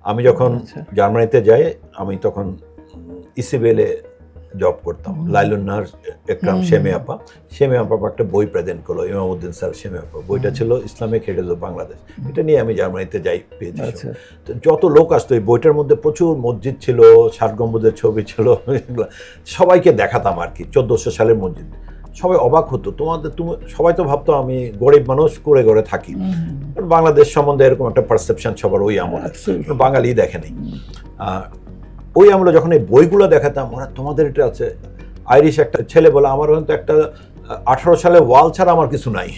আমি যখন জার্মানিতে যাই আমি তখন ইসিবেলে জব করতাম। লাইলুন্নার একরাম সেমে আপা একটা বই প্রেজেন্ট করলো, ইমামউদ্দিন স্যার সেমে আপা, বইটা ছিল ইসলামিক হেরিটেজ অফ বাংলাদেশ। এটা নিয়ে আমি জার্মানিতে যাই পেয়েছি। তো যত লোক আসতো এই বইটার মধ্যে প্রচুর মসজিদ ছিল, ৬০ গম্বুজের ছবি ছিল, সবাইকে দেখাতাম আর কি, ১৪০০ সালের মসজিদ। সবাই অবাক হতো, তুমি সবাই তো ভাবতো আমি গরিব মানুষ করে ঘরে থাকি। বাংলাদেশ সম্বন্ধে এরকম একটা পারসেপশন সবার ওই আমলে, বাঙালি দেখেনি। ওই আমলে যখন এই বইগুলো দেখাতাম, ওরা তোমাদের এটা আছে। আইরিশ একটা ছেলে বলে আমার কিন্তু একটা 1800 সালে ওয়াল ছাড়া আমার কিছু নাই,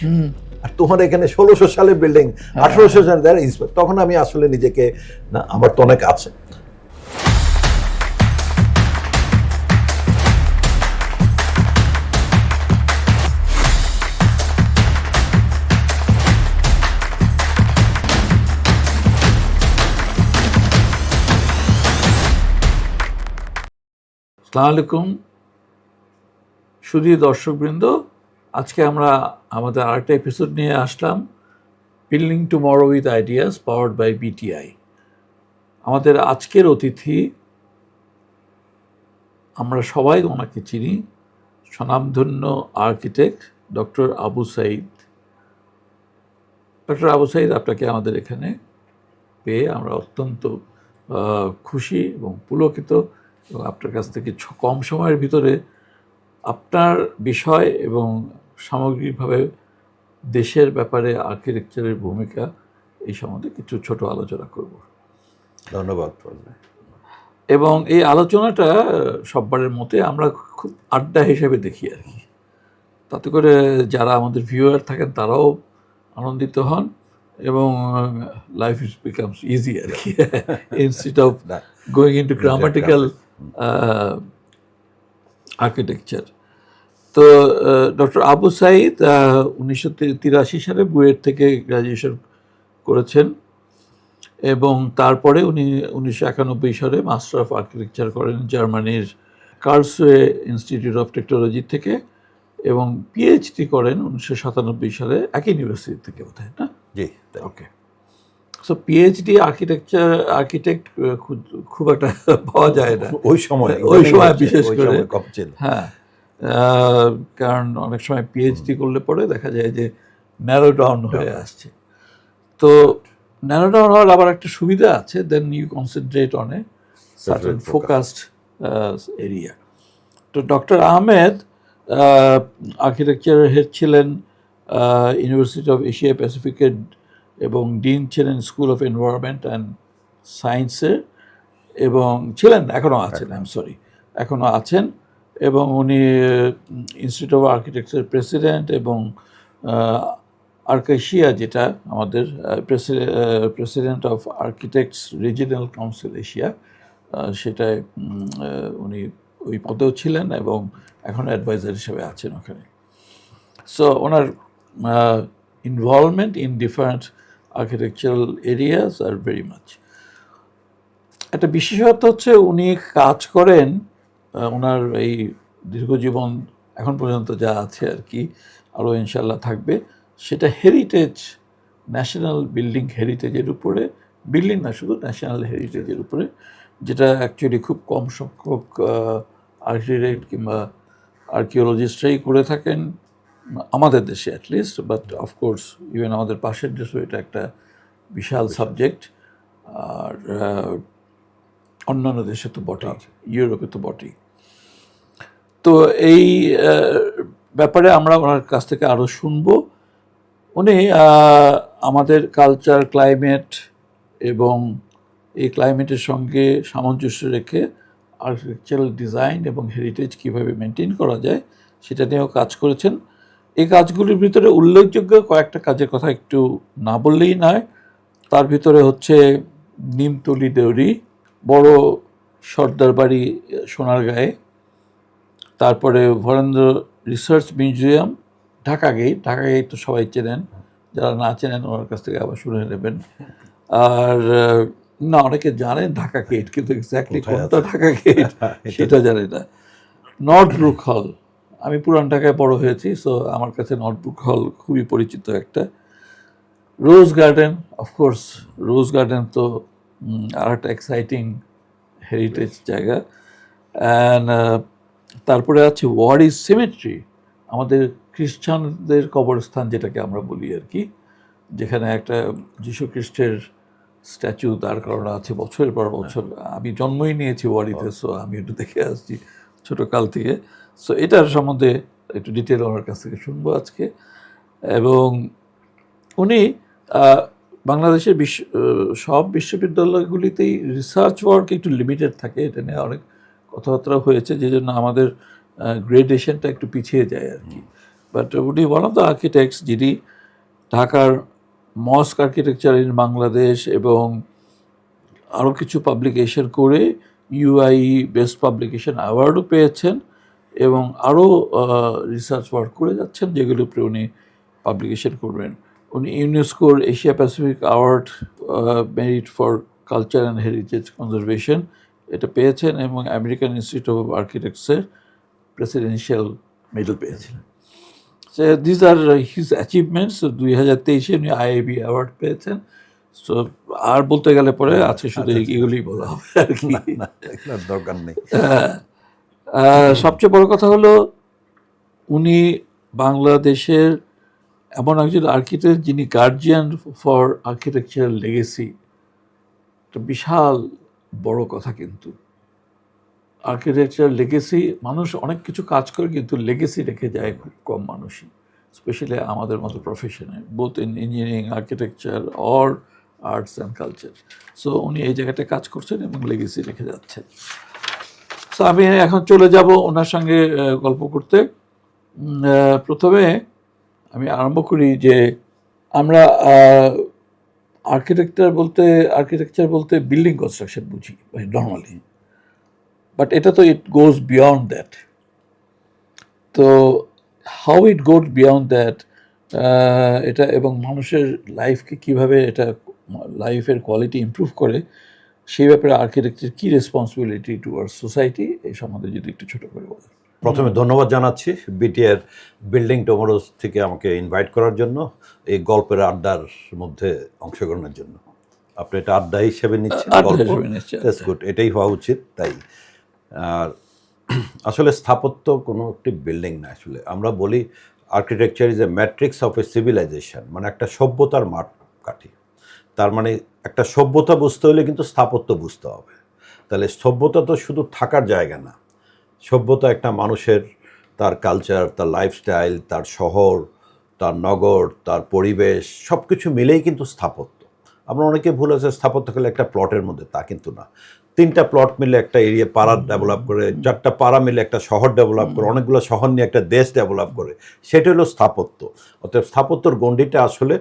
আর তোমার এখানে 1600 সালের বিল্ডিং, 1800 সালে। তখন আমি আসলে নিজেকে, না আমার তো অনেক আছে। আসসালামু আলাইকুম সুধী দর্শকবৃন্দ, আজকে আমরা আমাদের আরেকটা এপিসোড নিয়ে আসলাম, building tomorrow with ideas powered by BTI. আমাদের আজকের অতিথি, আমরা সবাই ওনাকে চিনি, স্বনামধন্য architect doctor Abu Sayeed. Doctor Abu Sayeed, আপনাকে আমাদের এখানে পেয়ে আমরা অত্যন্ত খুশি এবং পুলকিত, এবং আপনার কাছ থেকে কম সময়ের ভিতরে আপনার বিষয় এবং সামগ্রিকভাবে দেশের ব্যাপারে আর্কিটেকচারের ভূমিকা এই সম্বন্ধে কিছু ছোট আলোচনা করব। ধন্যবাদ। এবং এই আলোচনাটা সববারের মতে আমরা খুব আড্ডা হিসেবে দেখি আর কি, তাতে করে যারা আমাদের ভিউয়ার থাকেন তারাও আনন্দিত হন এবং লাইফ বিকামস ইজি আর কি, instead of going into grammatical architecture. তো ডক্টর আবু সাঈদ 1983 সালে বুয়েট থেকে গ্র্যাজুয়েশন করেছেন এবং তারপরে উনি 1991 সালে মাস্টার অফ আর্কিটেকচার করেন জার্মানির কার্লসরুহে ইনস্টিটিউট অফ টেকনোলজি থেকে, এবং পিএইচডি করেন 1997 সালে একই ইউনিভার্সিটি থেকে, বোধহয় না? জি, ওকে। সো পিএইচডি আর্কিটেক্ট খুব একটা পাওয়া যায় না ওই সময় বিশেষ করে। হ্যাঁ, কারণ অনেক সময় পিএইচডি করলে পরে দেখা যায় যে ন্যারো ডাউন হয়ে আসছে। তো ন্যারো ডাউন হওয়ার আবার একটা সুবিধা আছে, then you concentrate on a certain focused area. তো ডক্টর আহমেদ আর্কিটেকচারের হেড ছিলেন ইউনিভার্সিটি অফ এশিয়া প্যাসিফিকের, এবং ডিন ছিলেন স্কুল অফ এনভায়রনমেন্ট অ্যান্ড সায়েন্সের, এবং ছিলেন, এখনও আছেন, এখনও আছেন, এবং উনি ইনস্টিটিউট অফ আর্কিটেকচার প্রেসিডেন্ট, এবং আর্কাইশিয়া, যেটা আমাদের president of architects regional council Asia, সেটায় উনি ওই পদেও ছিলেন এবং এখন অ্যাডভাইজার হিসেবে আছেন ওখানে। So owner involvement in different architectural areas are very much. একটা বিশেষত্ব হচ্ছে উনি কাজ করেন, ওনার এই দীর্ঘজীবন এখন পর্যন্ত যা আছে আর কি, আরও ইনশাল্লাহ থাকবে, সেটা হেরিটেজ, ন্যাশনাল বিল্ডিং হেরিটেজের উপরে, বিল্ডিং না শুধু ন্যাশনাল হেরিটেজের উপরে, যেটা অ্যাকচুয়ালি খুব কম সংখ্যক আর্কিটেক্ট কিংবা আর্কিওলজিস্টরাই করে থাকেন আমাদের দেশে অ্যাটলিস্ট, বাট অফকোর্স ইভেন আমাদের পাশের দেশেও এটা একটা বিশাল সাবজেক্ট, আর অন্যান্য দেশে তো বটেই, ইউরোপে তো বটেই। তো এই ব্যাপারে আমরা ওনার কাছ থেকে আরও শুনবো। উনি আমাদের কালচার, ক্লাইমেট এবং এই ক্লাইমেটের সঙ্গে সামঞ্জস্য রেখে আর্কিটেকচারাল ডিজাইন এবং হেরিটেজ কীভাবে মেনটেন করা যায় সেটা নিয়েও কাজ করেছেন। এই কাজগুলির ভিতরে উল্লেখযোগ্য কয়েকটা কাজের কথা একটু না বললেই নয়। তার ভিতরে হচ্ছে নিমতলি দেউরি, বড় সর্দার বাড়ি সোনারগাঁয়ে, তারপরে ভরেন্দ্র রিসার্চ মিউজিয়াম, ঢাকা গেট তো সবাই চেনেন, যারা না চেনেন ওনার কাছ থেকে আবার শুনে নেবেন। আর না, অনেকে জানেন ঢাকা গেট, কিন্তু এক্স্যাক্টলি কোনটা ঢাকা গেট সেটা জানে না। নর্থ ব্রুক হল, আমি পুরান ঢাকায় বড় হয়েছি, সো আমার কাছে নর্থ ব্রুক হল খুবই পরিচিত একটা। রোজ গার্ডেন, অফকোর্স রোজ গার্ডেন তো আর একটা এক্সাইটিং হেরিটেজ জায়গা। অ্যান্ড তারপরে আছে ওয়ারি সিমেট্রি, আমাদের খ্রিস্টানদের কবরস্থান যেটাকে আমরা বলি আর কি, যেখানে একটা যীশু খ্রিস্টের স্ট্যাচু দাঁড় করানো আছে বছরের পর বছর। আমি জন্মই নিয়েছি ওয়ারিতে, সো আমি একটু দেখে আসছি ছোটোকাল থেকে। সো এটার সম্বন্ধে একটু ডিটেল ওনার কাছ থেকে শুনবো আজকে। এবং উনি বাংলাদেশের সব বিশ্ববিদ্যালয়গুলিতেই রিসার্চ ওয়ার্ক একটু লিমিটেড থাকে, এটা নিয়ে অনেক কথাবার্তা হয়েছে, যে জন্য আমাদের গ্রেডেশনটা একটু পিছিয়ে যায় আর কি। বাট উনি ওয়ান অফ দ্য আর্কিটেক্টস যিনি ঢাকার মস্ক আর্কিটেকচার ইন বাংলাদেশ এবং আরও কিছু পাবলিকেশন করে ইউআই বেস্ট পাবলিকেশন অ্যাওয়ার্ডও পেয়েছেন, এবং আরও রিসার্চ ওয়ার্ক করে যাচ্ছেন যেগুলোর উপরে উনি পাবলিকেশন করবেন। উনি ইউনেস্কোর Asia Pacific award merit for culture and heritage conservation এটা পেয়েছেন, এবং আমেরিকান ইনস্টিটিউট অফ আর্কিটেক্টসের প্রেসিডেন্সিয়াল মেডেল পেয়েছিলেন। So this are his achievements. 2023-এ উনি আইআইবি অ্যাওয়ার্ড পেয়েছেন। সো আর বলতে গেলে পরে আছে শুধু এগুলোই বলা হবে আর কি, দরকার নেই। সবচেয়ে বড় কথা হলো উনি বাংলাদেশের এমন একজন আর্কিটেক্ট যিনি গার্জিয়ান ফর আর্কিটেকচারাল লেগেসি। একটা বিশাল বড় কথা, কিন্তু আর্কিটেকচার লেগেসি, মানুষ অনেক কিছু কাজ করে কিন্তু লেগেসি রেখে যায় খুব কম মানুষই, স্পেশালি আমাদের মতো প্রফেশনে, both in engineering, architecture or arts and culture. So উনি এই জায়গাটায় কাজ করছেন এবং লেগেসি রেখে যাচ্ছেন। সো আমি এখন চলে যাব ওনার সঙ্গে গল্প করতে। প্রথমে আমি আরম্ভ করি যে আমরা আর্কিটেকচার বলতে বিল্ডিং কনস্ট্রাকশন বুঝি নর্মালি, বাট এটা তো ইট গোজ বিয়ন্ড দ্যাট। তো how it goes beyond that, এটা এবং মানুষের লাইফকে কীভাবে এটা লাইফের কোয়ালিটি ইমপ্রুভ করে, সেই ব্যাপারে আর্কিটেক্টের কী রেসপন্সিবিলিটি টুয়ার্ডস সোসাইটি, এই সম্বন্ধে যদি একটু ছোটো করে বলেন। প্রথমে ধন্যবাদ জানাচ্ছি বিটিআর বিল্ডিং টুমরোজ থেকে আমাকে ইনভাইট করার জন্য, এই গল্পের আড্ডার মধ্যে অংশগ্রহণের জন্য। আপনি এটা আড্ডা হিসেবে নিচ্ছেন, গুড, এটাই হওয়া উচিত। তাই আর আসলে স্থাপত্য কোনো একটি বিল্ডিং না, আসলে আমরা বলি architecture is a matrix of A civilisation, মানে একটা সভ্যতার মাপকাঠি। তার মানে একটা সভ্যতা বুঝতে হলে কিন্তু স্থাপত্য বুঝতে হবে। তাহলে সভ্যতা তো শুধু থাকার জায়গা না, সভ্যতা একটা মানুষের, তার কালচার, তার লাইফস্টাইল, তার শহর, তার নগর, তার পরিবেশ, সব কিছু মিলেই কিন্তু স্থাপত্য। আমরা অনেকে ভুল আছে স্থাপত্য হলে একটা প্লটের মধ্যে, তা কিন্তু না। 3টা প্লট মিলে একটা এরিয়া পাড়া ডেভেলপ করে, 4টা পাড়া মিলে একটা শহর ডেভেলপ করে, অনেকগুলো শহর নিয়ে একটা দেশ ডেভেলপ করে, সেটা হলো স্থাপত্য। অর্থাৎ স্থাপত্যর গণ্ডিটা আসলে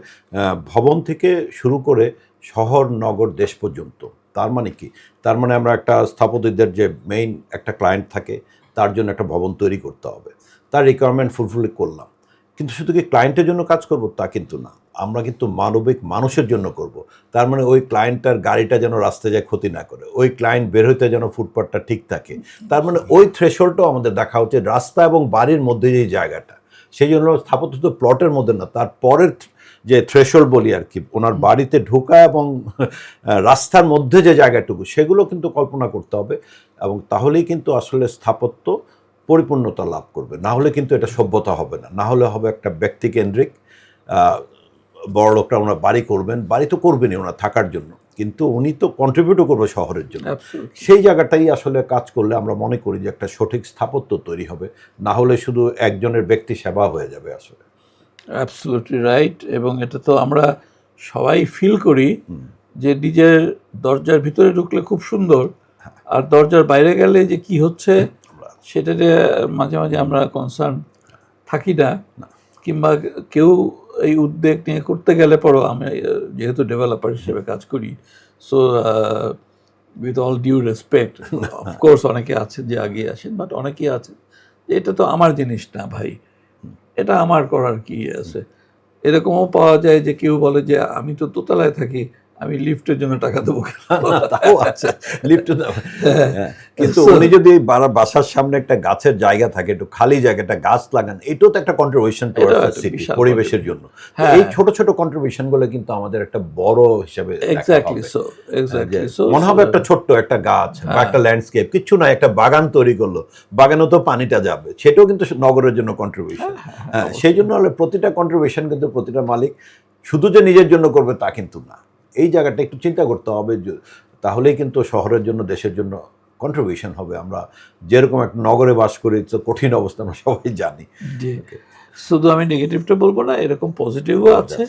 ভবন থেকে শুরু করে শহর, নগর, দেশ পর্যন্ত। তার মানে কি? তার মানে আমরা একটা স্থাপত্যদের যে মেইন একটা ক্লায়েন্ট থাকে, তার জন্য একটা ভবন তৈরি করতে হবে, তার রিকোয়ারমেন্ট ফুলফিল করলাম। কিন্তু শুধু কি ক্লায়েন্টের জন্য কাজ করব তা কিন্তু না, আমরা কিন্তু মানবিক মানুষের জন্য করব। তার মানে ওই ক্লায়েন্টটার গাড়িটা যেন রাস্তায় যায় ক্ষতি না করে, ওই ক্লায়েন্ট বের হইতে যেন ফুটপাথটা ঠিক থাকে। তার মানে ওই থ্রেশহোল্ডটাও আমাদের দেখা হচ্ছে, রাস্তা এবং বাড়ির মধ্যে যে জায়গাটা, সেই জন্য স্থাপত্য তো প্লটের মধ্যে না, তার পরের যে থ্রেশহোল্ড বলি আর কি, ওনার বাড়িতে ঢোকা এবং রাস্তার মধ্যে যে জায়গাটুকু, সেগুলো কিন্তু কল্পনা করতে হবে। এবং তাহলেই কিন্তু আসলে স্থাপত্য পরিপূর্ণতা লাভ করবে, না হলে কিন্তু এটা সভ্যতা হবে না। না হলে হবে একটা ব্যক্তিকেন্দ্রিক, বড় লোকরা ওনার বাড়ি করবেন, বাড়ি তো করবেনই ওনার থাকার জন্য, কিন্তু উনি তো কন্ট্রিবিউটও করবে শহরের জন্য। সেই জায়গাটাই আসলে কাজ করলে আমরা মনে করি যে একটা সঠিক স্থাপত্য তৈরি হবে, না হলে শুধু একজনের ব্যক্তি সেবা হয়ে যাবে আসলে। Absolutely right. এবং এটা তো আমরা সবাই ফিল করি যে নিজের দরজার ভিতরে ঢুকলে খুব সুন্দর, আর দরজার বাইরে গেলে যে কি হচ্ছে সেটা মাঝে মাঝে আমরা কনসার্ন থাকি না, কিংবা কেউ এই উদ্যোগ নিয়ে করতে গেলে পরও আমি যেহেতু ডেভেলপার হিসেবে কাজ করি, so with all due respect, of course অনেকে আছেন যে আগিয়ে আসেন, বাট অনেকেই আছেন এটা তো আমার জিনিস না ভাই, এটা আমার করার কি আছে। এরকমও পাওয়া যায় যে কেউ বলে যে আমি তো দোতলায় থাকি, আমি লিফটের জন্য টাকা দেবো কেন? না, তাও আছে, লিফট। কিন্তু So- উনি যদি বাসার সামনে একটা গাছের জায়গা থাকে, একটু খালি জায়গাটা গাছ লাগান, এটাও তো একটা কন্ট্রিবিউশন এটাও একটা বিশাল পরিবেশের জন্য। তো হ্যাঁ। এই ছোট ছোট কন্ট্রিবিউশন গুলো কিন্তু আমাদের একটা বড় হিসাবে দেখা এক্স্যাক্টলি হবে। So, exactly so. মনে হবে একটা ছোট্ট একটা গাছ বা একটা ল্যান্ডস্কেপ, কিছু না, একটা বাগান তৈরি করলো, বাগানেও তো পানিটা যাবে, সেটাও কিন্তু নগরের জন্য কন্ট্রিবিউশন। হ্যাঁ, সেই জন্য হলে প্রতিটা কন্ট্রিবিউশন কিন্তু প্রতিটা মালিক শুধু যে নিজের জন্য করবে তা কিন্তু না, এই জায়গাটা একটু চিন্তা করতে হবে, তাহলেই কিন্তু শহরের জন্য, দেশের জন্য কন্ট্রিবিউশন হবে। আমরা যেরকম একটা নগরে বাস করি, তো কঠিন অবস্থা আমরা সবাই জানি। জি, শুধু আমি নেগেটিভটা বলবো না, এরকম পজিটিভও আছে।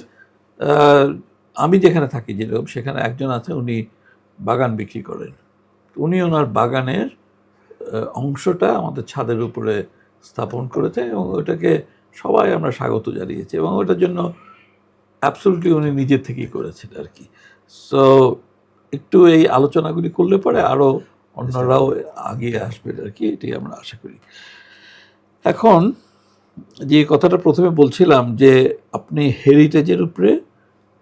আমি যেখানে থাকি যেরকম, সেখানে একজন আছে, উনি বাগান বিক্রি করেন। উনি ওনার বাগানের অংশটা আমাদের ছাদের উপরে স্থাপন করেছে এবং ওটাকে সবাই আমরা স্বাগত জানিয়েছি এবং ওটার জন্য অ্যাবসলিউটলি উনি নিজের থেকেই করেছেন আর কি। সো একটু এই আলোচনাগুলি করলে পরে আরও অন্যরাও আগিয়ে আসবেন আর কি, এটাই আমরা আশা করি। এখন যে কথাটা প্রথমে বলছিলাম যে আপনি হেরিটেজের উপরে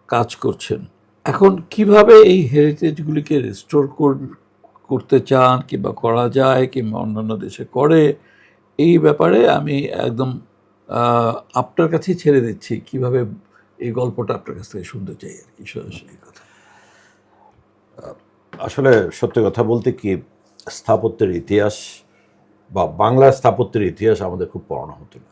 কাজ করছেন, এখন কিভাবে এই হেরিটেজগুলিকে রিস্টোর করতে চান কিংবা করা যায় কিংবা অন্যান্য দেশে করে, এই ব্যাপারে আমি একদম আপনার কাছেই ছেড়ে দিচ্ছি। কিভাবে এই গল্পটা আপনার কাছ থেকে শুনতে চাই আর কি, সরাসরি কথা। আসলে সত্যি কথা বলতে কি, স্থাপত্যের ইতিহাস বা বাংলার স্থাপত্যের ইতিহাস আমাদের খুব পড়ানো হতো না।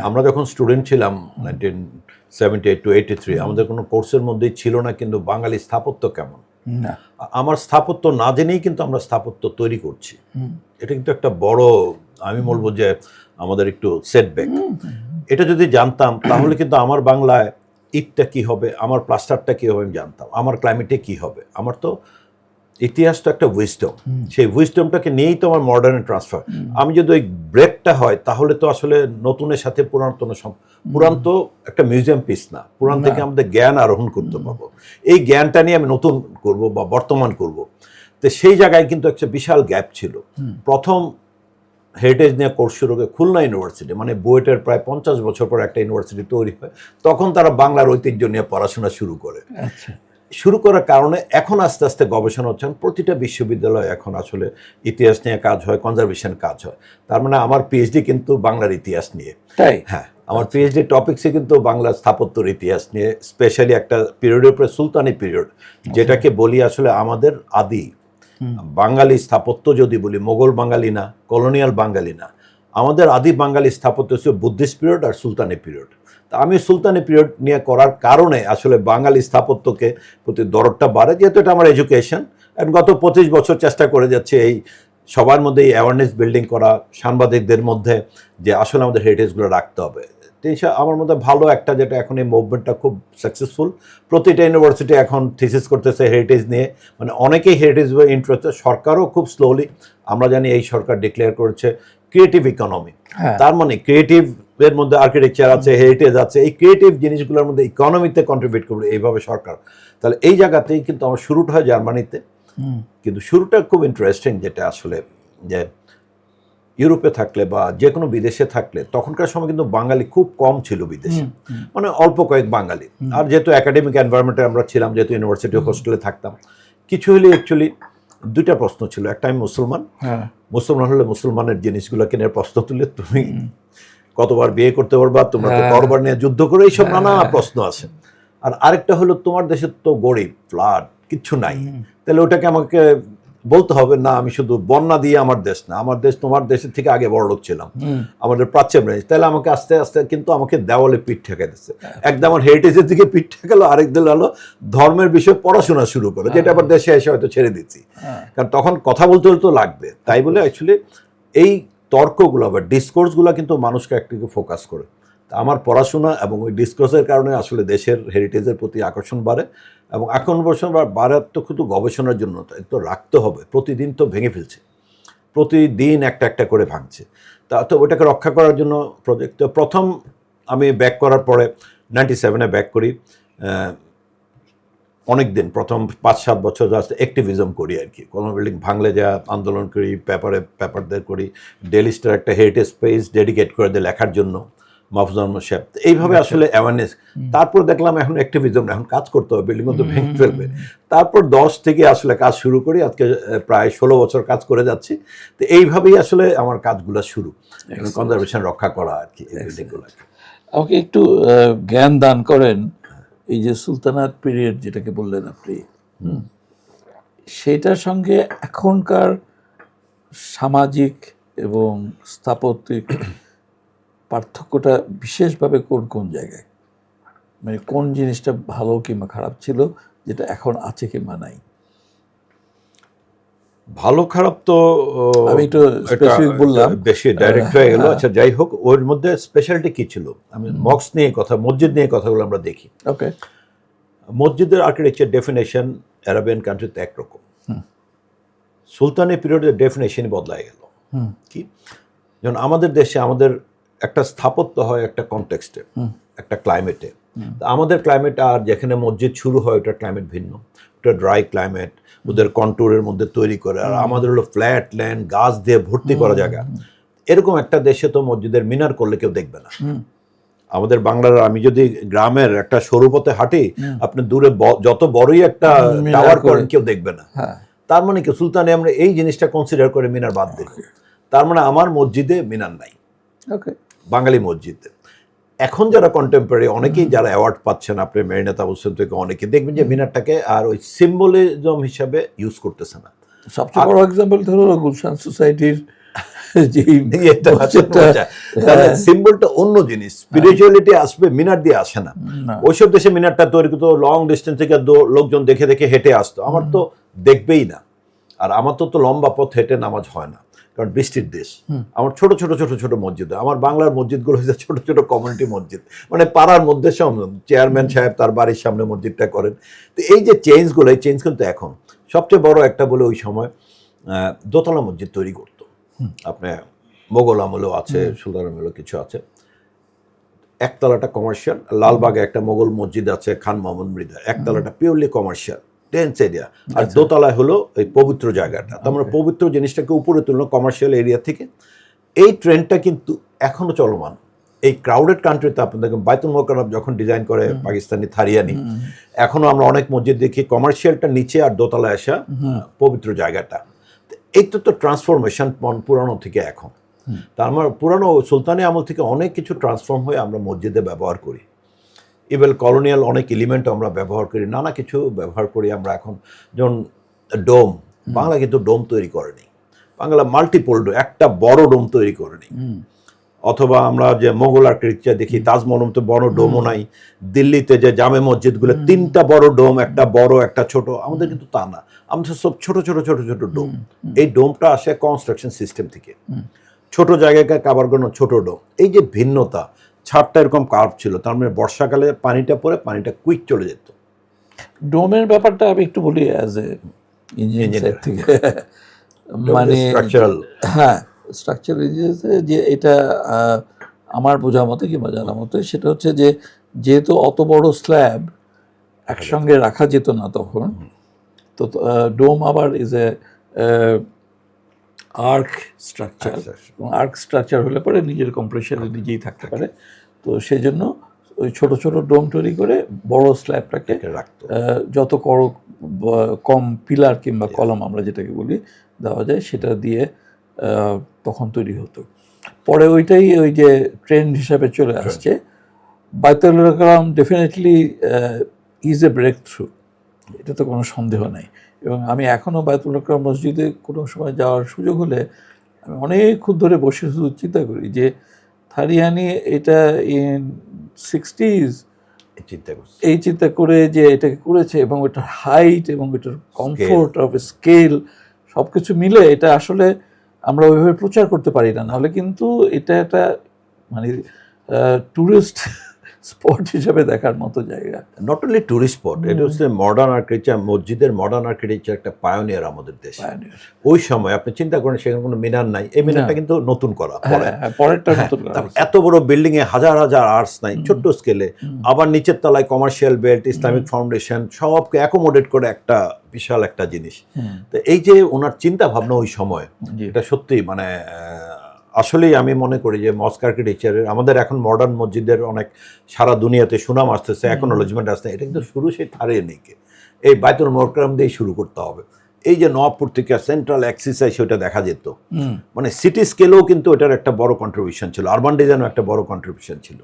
আমরা যখন স্টুডেন্ট ছিলাম 1978 to 83, আমাদের কোনো কোর্সের মধ্যেই ছিল না কিন্তু বাঙালি স্থাপত্য কেমন। না, আমার স্থাপত্য না জেনেই কিন্তু আমরা স্থাপত্য তৈরি করছি, এটা কিন্তু একটা বড়, আমি বলবো যে আমাদের একটু সেটব্যাক। এটা যদি জানতাম তাহলে কিন্তু আমার বাংলায় ইটটা কি হবে, আমার প্লাস্টারটা কি হবে আমি জানতাম, আমার ক্লাইমেটে কি হবে। আমার তো ইতিহাস তো একটা উইজডম, সেই উইজডমটাকে নিয়েই তো আমার মডার্নে ট্রান্সফার। আমি যদি ওই ব্রেকটা হয় তাহলে তো আসলে নতুনের সাথে পুরান তো একটা মিউজিয়াম পিস না, পুরান থেকে আমাদের জ্ঞান আরোহণ করতে পারবো, এই জ্ঞানটা নিয়ে আমি নতুন করব বা বর্তমান করব। তো সেই জায়গায় কিন্তু একটা বিশাল গ্যাপ ছিল। প্রথম হেরিটেজ নিয়ে কোর্স শুরু করে খুলনা ইউনিভার্সিটি, মানে বুয়েটের প্রায় 50 বছর পর একটা ইউনিভার্সিটি তৈরি হয়, তখন তারা বাংলার ঐতিহ্য নিয়ে পড়াশোনা শুরু করে। আচ্ছা, শুরু করার কারণে এখন আস্তে আস্তে গবেষণা হচ্ছে, প্রতিটা বিশ্ববিদ্যালয়ে এখন আসলে ইতিহাস নিয়ে কাজ হয়, কনজারভেশন কাজ হয়। তার মানে আমার পিএইচডি কিন্তু বাংলার ইতিহাস নিয়ে। তাই? হ্যাঁ, আমার পিএইচডি টপিকসে কিন্তু বাংলার স্থাপত্যের ইতিহাস নিয়ে, স্পেশালি একটা পিরিয়ডের উপরে সুলতানি পিরিয়ড, যেটাকে বলি আসলে আমাদের আদি বাঙালি স্থাপত্য। যদি বলি মোগল বাঙালি না, কলোনিয়াল বাঙালি না, আমাদের আদি বাঙালি স্থাপত্য হচ্ছে বুদ্ধিস্ট পিরিয়ড আর সুলতানি পিরিয়ড। তা আমি সুলতানি পিরিয়ড নিয়ে করার কারণে আসলে বাঙালি স্থাপত্যকে প্রতি দরদটা বাড়ে, যেহেতু এটা আমার এডুকেশন। গত 25 বছর চেষ্টা করে যাচ্ছে এই সবার মধ্যে এই অ্যাওয়ারনেস বিল্ডিং করা, সাংবাদিকদের মধ্যে, যে আসলে আমাদের হেরিটেজগুলো রাখতে হবে। আমার মধ্যে ভালো একটা, যেটা এখন এই মুভমেন্টটা খুব সাকসেসফুল, প্রতিটা ইউনিভার্সিটি এখন থিসিস করতেছে হেরিটেজ নিয়ে, মানে অনেকেই হেরিটেজ ইন্টারেস্টেড। সরকারও খুব স্লোলি, আমরা জানি এই সরকার ডিক্লেয়ার করেছে ক্রিয়েটিভ ইকোনমি। তার মানে ক্রিয়েটিভ এর মধ্যে আর্কিটেকচার আছে, হেরিটেজ আছে, এই ক্রিয়েটিভ জিনিসগুলোর মধ্যে ইকোনমিতে কন্ট্রিবিউট করবে এইভাবে সরকার। তাহলে এই জায়গাতেই কিন্তু আমার শুরুটা হয় জার্মানিতে। কিন্তু শুরুটা খুব ইন্টারেস্টিং, যেটা আসলে যে ইউরোপে থাকলে বা যে কোনো বিদেশে থাকলে তখনকার সময় কিন্তু বাঙালি খুব কম ছিল বিদেশে, মানে অল্প কয়েক বাঙালি। আর যেহেতু একাডেমিক এনভায়রনমেন্টে আমরা ছিলাম, যেহেতু ইউনিভার্সিটি হোস্টেলে থাকতাম, কিছু হলে অ্যাকচুয়ালি দুইটা প্রশ্ন ছিল। একটা, আমি মুসলমান, মুসলমান হলে মুসলমানের জিনিসগুলো কেনার প্রশ্ন তুলে, তুমি কতবার বিয়ে করতে পারবা, তোমরা তো করবার নিয়ে যুদ্ধ করে, এইসব নানা প্রশ্ন আসে। আর আরেকটা হলো, তোমার দেশে তো গরিব, ফ্লাড, কিচ্ছু নাই, তাহলে ওটাকে আমাকে বলতে হবে না আমি শুধু বন্যা দিয়ে আমার দেশ না, আমার দেশ তোমার দেশের থেকে আগে বড় লোক ছিলাম, আমাদের প্রাচ্যের রেঞ্জ। তাহলে আমাকে আস্তে আস্তে কিন্তু আমাকে দেওয়ালে পিঠ ঠেকে দিচ্ছে। একদম আমার হেরিটেজের দিকে পিঠ ঠেকালো, আরেক দিন হলো ধর্মের বিষয়ে পড়াশোনা শুরু করে, যেটা আবার দেশে এসে হয়তো ছেড়ে দিচ্ছি, কারণ তখন কথা বলতে হলে তো লাগবে। তাই বলে অ্যাকচুয়ালি এই তর্কগুলো বা ডিসকোর্সগুলো কিন্তু মানুষকে একদিকে ফোকাস করে। আমার পড়াশোনা এবং ওই ডিসকোর্সের কারণে আসলে দেশের হেরিটেজের প্রতি আকর্ষণ বাড়ে, এবং আকর্ষণ বাড়ার তো শুধু গবেষণার জন্য তো রাখতে হবে, প্রতিদিন তো ভেঙে ফেলছে, প্রতিদিন একটা একটা করে ভাঙছে, তা তো ওটাকে রক্ষা করার জন্য প্রজেক্ট। তো প্রথম আমি ব্যাক করার পরে 97-এ ব্যাক করি, অনেক দিন, প্রথম 5-7 বছর জাস্ট অ্যাক্টিভিজম করি আর কি, কোনো বিল্ডিং ভাঙলে যা আন্দোলন করি, পেপারদের করি, ডেলি স্টার একটা হেরিটেজ পেজ ডেডিকেট করে দেয় লেখার জন্য, মাহফুজুর রহমান সাহেব, এইভাবে আসলে অ্যাওয়ারনেস। তারপর দেখলাম এখন অ্যাক্টিভিজম, এখন কাজ করতে হবে, বিল্ডিং তো ভেঙে ফেলবে। তারপর 10 থেকে আসলে কাজ শুরু করি, আজকে প্রায় 16 বছর কাজ করে যাচ্ছি। তো এইভাবেই আসলে আমার কাজগুলো শুরু, কনজারভেশন রক্ষা করা আর কি, এই বিল্ডিংগুলো। আমাকে একটু জ্ঞান দান করেন, এই যে সুলতানাত পিরিয়ড যেটাকে বললেন আপনি, সেটার সঙ্গে এখনকার সামাজিক এবং স্থাপত্যিক পার্থক্যটা বিশেষভাবে কোন কোন জায়গায়, মানে কোন জিনিসটা ভালো কিংবা খারাপ ছিল যেটা এখন আছে কিংবা নাই? ভালো খারাপ তো আমি একটু স্পেসিফিক বললাম, বেশি ডাইরেক্ট হয়ে গেল। আচ্ছা, যাই হোক, ওর মধ্যে স্পেশালিটি কি ছিল? আমি মক্স নিয়ে কথা, মসজিদ নিয়ে কথাগুলো আমরা দেখি। ওকে, মসজিদের আর্কিটেকচার ডেফিনেশন আরবিয়ান কান্ট্রিতে একরকম, সুলতানি পিরিয়ডের ডেফিনেশনই বদলায় গেল। কি, যেমন আমাদের দেশে আমাদের একটা স্থাপত্য হয় একটা কনটেক্সটে, একটা ক্লাইমেটে। আমাদের ক্লাইমেট আর যেখানে মসজিদ শুরু হয় ওটার ক্লাইমেট ভিন্ন, ওটা ড্রাই ক্লাইমেট, ওদের কন্ট্যুরের মধ্যে তৈরি করে। আর আমাদের হলো ফ্ল্যাট ল্যান্ড, গাছ দিয়ে ভর্তি করা জায়গা। এরকম একটা দেশে তো মসজিদের মিনার করলে কেউ দেখবে না। আমাদের বাংলার, আমি যদি গ্রামের একটা সরু পথে হাঁটি, আপনি দূরে যত বড়ই একটা টাওয়ার করেন কেউ দেখবে না। তার মানে কি, সুলতানে আমরা এই জিনিসটা কনসিডার করে মিনার বাদ দিই। তার মানে আমার মসজিদে মিনার নাই, বাঙালি মসজিদে। এখন যারা কন্টেম্পোরারি, অনেকেই যারা অ্যাওয়ার্ড পাচ্ছেন, আপনি মেরিনা তাবসসুম থেকে অনেকে দেখবেন যে মিনারটাকে আর ওই সিম্বলিজম হিসাবে ইউজ করতেছে না। সবচেয়ে বড় এক্সাম্পল ধরো গুলশান সোসাইটির যে সিম্বলটা অন্য জিনিস, স্পিরিচুয়ালিটি আসবে, মিনার দিয়ে আসে না। ওইসব দেশে মিনারটা তৈরি করতো, লং ডিস্টেন্স থেকে লোকজন দেখে দেখে হেঁটে আসতো। আমার তো দেখবেই না, আর আমার তো লম্বা পথ হেঁটে নামাজ হয় না, কারণ বৃষ্টির দেশ। আমার ছোট ছোট ছোট ছোট মসজিদ, আমার বাংলার মসজিদগুলো হচ্ছে ছোট ছোট কমিউনিটি মসজিদ, মানে পাড়ার মধ্যে চেয়ারম্যান সাহেব তার বাড়ির সামনে মসজিদটা করেন। তো এই যে চেঞ্জগুলো, এই চেঞ্জ কিন্তু এখন সবচেয়ে বড় একটা বলে ওই সময় দোতলা মসজিদ তৈরি করতো। আপনার মোগল আমলেও আছে, সুলতান আমলেও কিছু আছে। একতলাটা কমার্শিয়াল, লালবাগে একটা মোগল মসজিদ আছে, খান মোহাম্মদ মৃধা, একতলাটা পিওরলি কমার্শিয়াল ডেন্স এরিয়া, আর দোতলায় হলো এই পবিত্র জায়গাটা। তার মানে পবিত্র জিনিসটাকে উপরে তুললো কমার্শিয়াল এরিয়া থেকে। এই ট্রেন্ডটা কিন্তু এখনো চলমান। এই ক্রাউডেড কান্ট্রিতে আপনাদের বাইতুল মোকাররম যখন ডিজাইন করে পাকিস্তানি থারিয়ানি, এখনো আমরা অনেক মসজিদ দেখি কমার্শিয়ালটা নিচে আর দোতলায় আসা পবিত্র জায়গাটা। এই তো ট্রান্সফরমেশন পুরানো থেকে এখন। তার আমার পুরানো সুলতানি আমল থেকে অনেক কিছু ট্রান্সফর্ম হয়ে আমরা মসজিদে ব্যবহার করি। ইভেন কলোনিয়াল অনেক এলিমেন্ট আমরা ব্যবহার করি, নানা কিছু ব্যবহার করি আমরা এখন। যেমন ডোম, বাংলা কিন্তু ডোম তৈরি করেনি, বাংলা মাল্টিপল ডোম, একটা বড় ডোম তৈরি করেনি। অথবা আমরা যে মোগল আর্কিটেকচার দেখি, তাজমহল তো বড় ডোমও নাই। দিল্লিতে যে জামে মসজিদগুলো 3টা বড় ডোম, একটা বড় একটা ছোট, আমাদের কিন্তু তা না, আমাদের সব ছোট ছোট ছোট ছোট ডোম। এই ডোমটা আসে কনস্ট্রাকশন সিস্টেম থেকে, ছোট জায়গায় কাভার করানো ছোট ডোম। এই যে ভিন্নতা, ছাদটা এরকম কার্ভ ছিল, তার মানে বর্ষাকালে পানিটা পড়ে পানিটা কুইক চলে যেত। ডোমের ব্যাপারটা আমি একটু বলি অ্যাজ এ ইঞ্জিনিয়ার থেকে, মানে স্ট্রাকচারাল, হ্যাঁ স্ট্রাকচারাল যে এটা আমার বোঝার মতে কিংবা জানার মতে, সেটা হচ্ছে যে যেহেতু অত বড় স্ল্যাব একসঙ্গে রাখা যেত না তখন, তো ডোম আবার is a arc structure, arc structure হলে পরে নিজের কম্প্রেশনে নিজেই থাকতে পারে। তো সেই জন্য ওই ছোট ছোট ডোম তৈরি করে বড় স্ল্যাবটাকে রাখতো, যত কম পিলার কিংবা কলম আমরা যেটাকে বলি দেওয়া যায় সেটা দিয়ে তখন তৈরি হতো। পরে ওইটাই ওই যে ট্রেন্ড হিসাবে চলে আসছে। Baitul Mukarram definitely is a breakthrough, এটা তো কোনো সন্দেহ নেই। এবং আমি এখনও বাইতুল মোকাররম মসজিদে কোনো সময় যাওয়ার সুযোগ হলে আমি অনেকক্ষণ ধরে বসে শুধু চিন্তা করি যে থারিয়ানি এটা ইন 60s এই চিন্তা করে যে এটাকে করেছে, এবং ওটার হাইট এবং ওটার কমফোর্ট অফ স্কেল সব কিছু মিলে এটা আসলে আমরা ওইভাবে প্রচার করতে পারি না। নাহলে কিন্তু এটা একটা মানে ট্যুরিস্ট স্পট হিসেবে দেখার মতো জায়গা। নট অনলি টুরিস্ট স্পট, এটা হচ্ছে মডার্ন আর্কিটেকচার, মসজিদের মডার্ন আর্কিটেকচার একটা পায়োনিয়ার আমাদের দেশে। ওই সময় আপনি চিন্তা করেন সেখানে কোনো মিনার নাই, এই মিনারটা কিন্তু নতুন করা, পরেরটা নতুন করা। এত বড় বিল্ডিং এ হাজার হাজার আর্টস নাই, ছোট্ট স্কেলে, আবার নিচের তলায় কমার্শিয়াল বেল্ট, ইসলামিক ফাউন্ডেশন, সবকে অ্যাকোমোডেট করে একটা বিশাল একটা জিনিস। তো এই যে ওনার চিন্তা ভাবনা ওই সময়, এটা সত্যি মানে আসলেই আমি মনে করি যে মস্ক আর্কিটেকচারের আমাদের এখন মডার্ন মসজিদের অনেক সারা দুনিয়াতে সুনাম আসতেছে, অ্যাকনোলেজমেন্ট আসছে, এটা কিন্তু শুরু সেই থারে নেই, এই বাইতুল মোকাররম দিয়ে শুরু করতে হবে। এই যে নওয়াবপুর থেকে সেন্ট্রাল অ্যাক্সিসাই সেটা দেখা যেত, মানে সিটি স্কেলেও কিন্তু এটার একটা বড় কন্ট্রিবিউশন ছিল, আরবান ডিজাইনও একটা বড় কন্ট্রিবিউশন ছিল।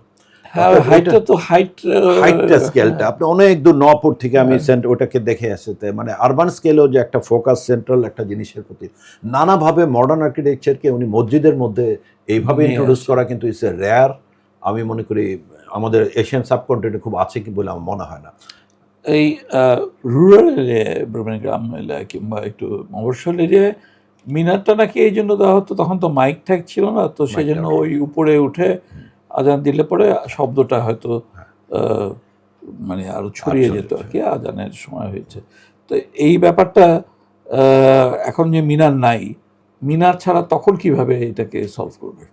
হাইটটা তো হাইটটা স্কেলটা আপনি অনেক দূর নওয়াবপুর থেকে আমি ওটাকে দেখে আসতে, মানে আরবান স্কেলেও যে একটা ফোকাস সেন্ট্রাল একটা জিনিসের প্রতি নানাভাবে মডার্ন আর্কিটেকচারকে উনি মসজিদের মধ্যে এইভাবে ইন্ট্রোডিউস করা কিন্তু ইটস এ রেয়ার। আমি মনে করি আমাদের এশিয়ান সাবকন্টিনেন্টে খুব আছে কি বলে আমার মনে হয় না। এই রুরাল এরিয়ায়, মানে গ্রাম এলাকায় কিংবা একটু মফস্বল এরিয়ায় মিনারটা নাকি এই জন্য দেওয়া হতো, তখন তো মাইক ঠ্যাক ছিল না, তো সেই জন্য ওই উপরে উঠে আজান দিলে পরে শব্দটা হয়তো মানে আরো ছড়িয়ে যেত আর কি, আজানের সময় হয়েছে। তো এই ব্যাপারটা এখন যে মিনার নাই, মিনার ছাড়া তখন কিভাবে এটাকে সলভ করবে?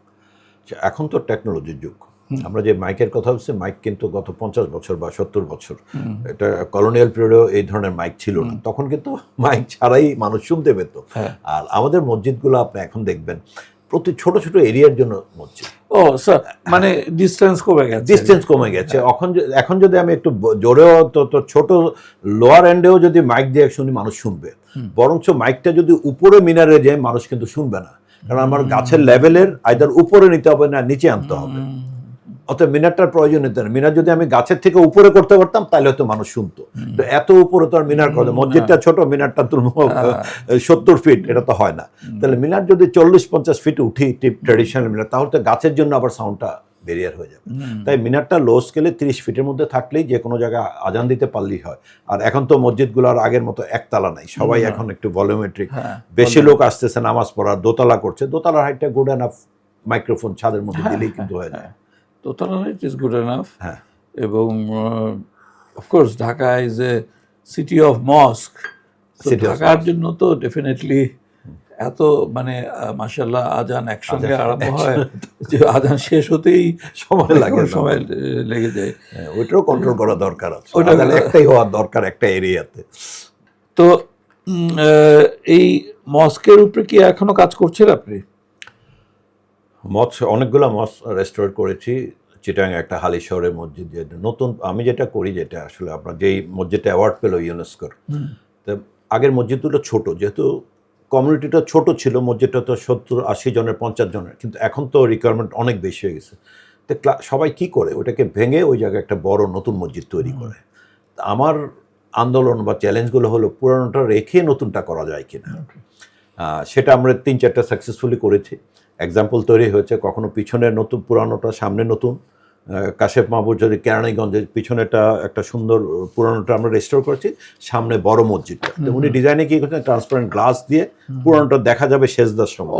এখন তো টেকনোলজির যুগ, আমরা যে মাইকের কথা বলছি, মাইক কিন্তু গত 50 বছর বা 70 বছর, এটা কলোনিয়াল পিরিয়ডেও এই ধরনের মাইক ছিল না, তখন কিন্তু মাইক ছাড়াই মানুষ শুনতে পেত। আর আমাদের মসজিদগুলো আপনি এখন দেখবেন প্রতি ছোট ছোট এরিয়ার জন্য মসজিদ। ও স্যার, মানে ডিস্টেন্স কমে গেছে। এখন যদি আমি একটু জোরেও তো ছোট লোয়ার এন্ডেও যদি মাইক দিয়ে শুনি মানুষ শুনবে, বরঞ্চ মাইকটা যদি উপরে মিনারে যায় মানুষ কিন্তু শুনবে না, কারণ আমার গাছের লেভেলের আইদার উপরে নিতে হবে না নিচে আনতে হবে। অতএব মিনারটার প্রয়োজন নিতে না। মিনার যদি আমি গাছের থেকে উপরে করতে পারতাম তাহলে হয়তো মানুষ শুনতো, তো এত উপরে তো আর মিনার করে, মসজিদটা ছোট, মিনারটা তো 70 ফিট, এটা তো হয় না। তাহলে মিনার যদি 40-50 ফিট উঠি ট্র্যাডিশনাল মিনার, তাহলে তো গাছের জন্য আবার সাউন্ডটা ব্যারিয়ার হয়ে যাবে। তাই মিনারটা লো স্কেলে 30 ফিটের মধ্যে থাকলেই যে কোনো জায়গায় আজান দিতে পারলেই হয়। আর এখন তো মসজিদগুলো আর আগের মতো একতলা নাই, সবাই এখন একটু ভলিউমেট্রিক, বেশি লোক আসতেছে নামাজ পড়ার, দোতলা করছে, দোতলার হাইটটা গুড এনাফ, মাইক্রোফোন ছাদের মধ্যে দিলেই কিন্তু হয়ে যায়। দোতলা হাইট ইজ গুড এনাফ। এবং of course Dhaka is a city of mosque, ঢাকার জন্য তো ডেফিনেটলি এত মানে মাশাআল্লাহ আজান একসঙ্গে আরম্ভ হয় যে আজান শেষ হতেই সময় লেগে যায়, ওইটাও কন্ট্রোল করা দরকার আছে, ওটা একটাই হওয়ার দরকার একটা এরিয়াতে। তো এই মস্কের উপরে কি এখনো কাজ করছেন আপনি? অনেকগুলো মস্ক রেস্টোর করেছি। চিটাং একটা হালিশহরের মসজিদ, যেটা নতুন আমি যেটা করি, যেটা আসলে আপনার যেই মসজিদটা অ্যাওয়ার্ড পেল ইউনেস্কোর, তো আগের মসজিদগুলো ছোট, যেহেতু কমিউনিটিটা ছোট ছিল, মসজিদটা তো 70-80 জনের 50 জনের, কিন্তু এখন তো রিকোয়ারমেন্ট অনেক বেশি হয়ে গেছে। তো সবাই কি করে ওটাকে ভেঙে ওই জায়গায় একটা বড় নতুন মসজিদ তৈরি করে। আমার আন্দোলন বা চ্যালেঞ্জগুলো হলো পুরানোটা রেখে নতুনটা করা যায় কিনা। সেটা আমরা 3-4টা সাকসেসফুলি করেছি। এক্সাম্পল তৈরি হয়েছে, কখনো পিছনের নতুন, পুরানোটা সামনে নতুন। কাশেফ মাহবুব যদি কেরানীগঞ্জের পিছনেটা একটা সুন্দর, পুরানোটা আমরা রেস্টোর করেছি, সামনে বড় মসজিদটা উনি ডিজাইনে কি করছেন, ট্রান্সপারেন্ট গ্লাস দিয়ে পুরানোটা দেখা যাবে সেজদার সময়।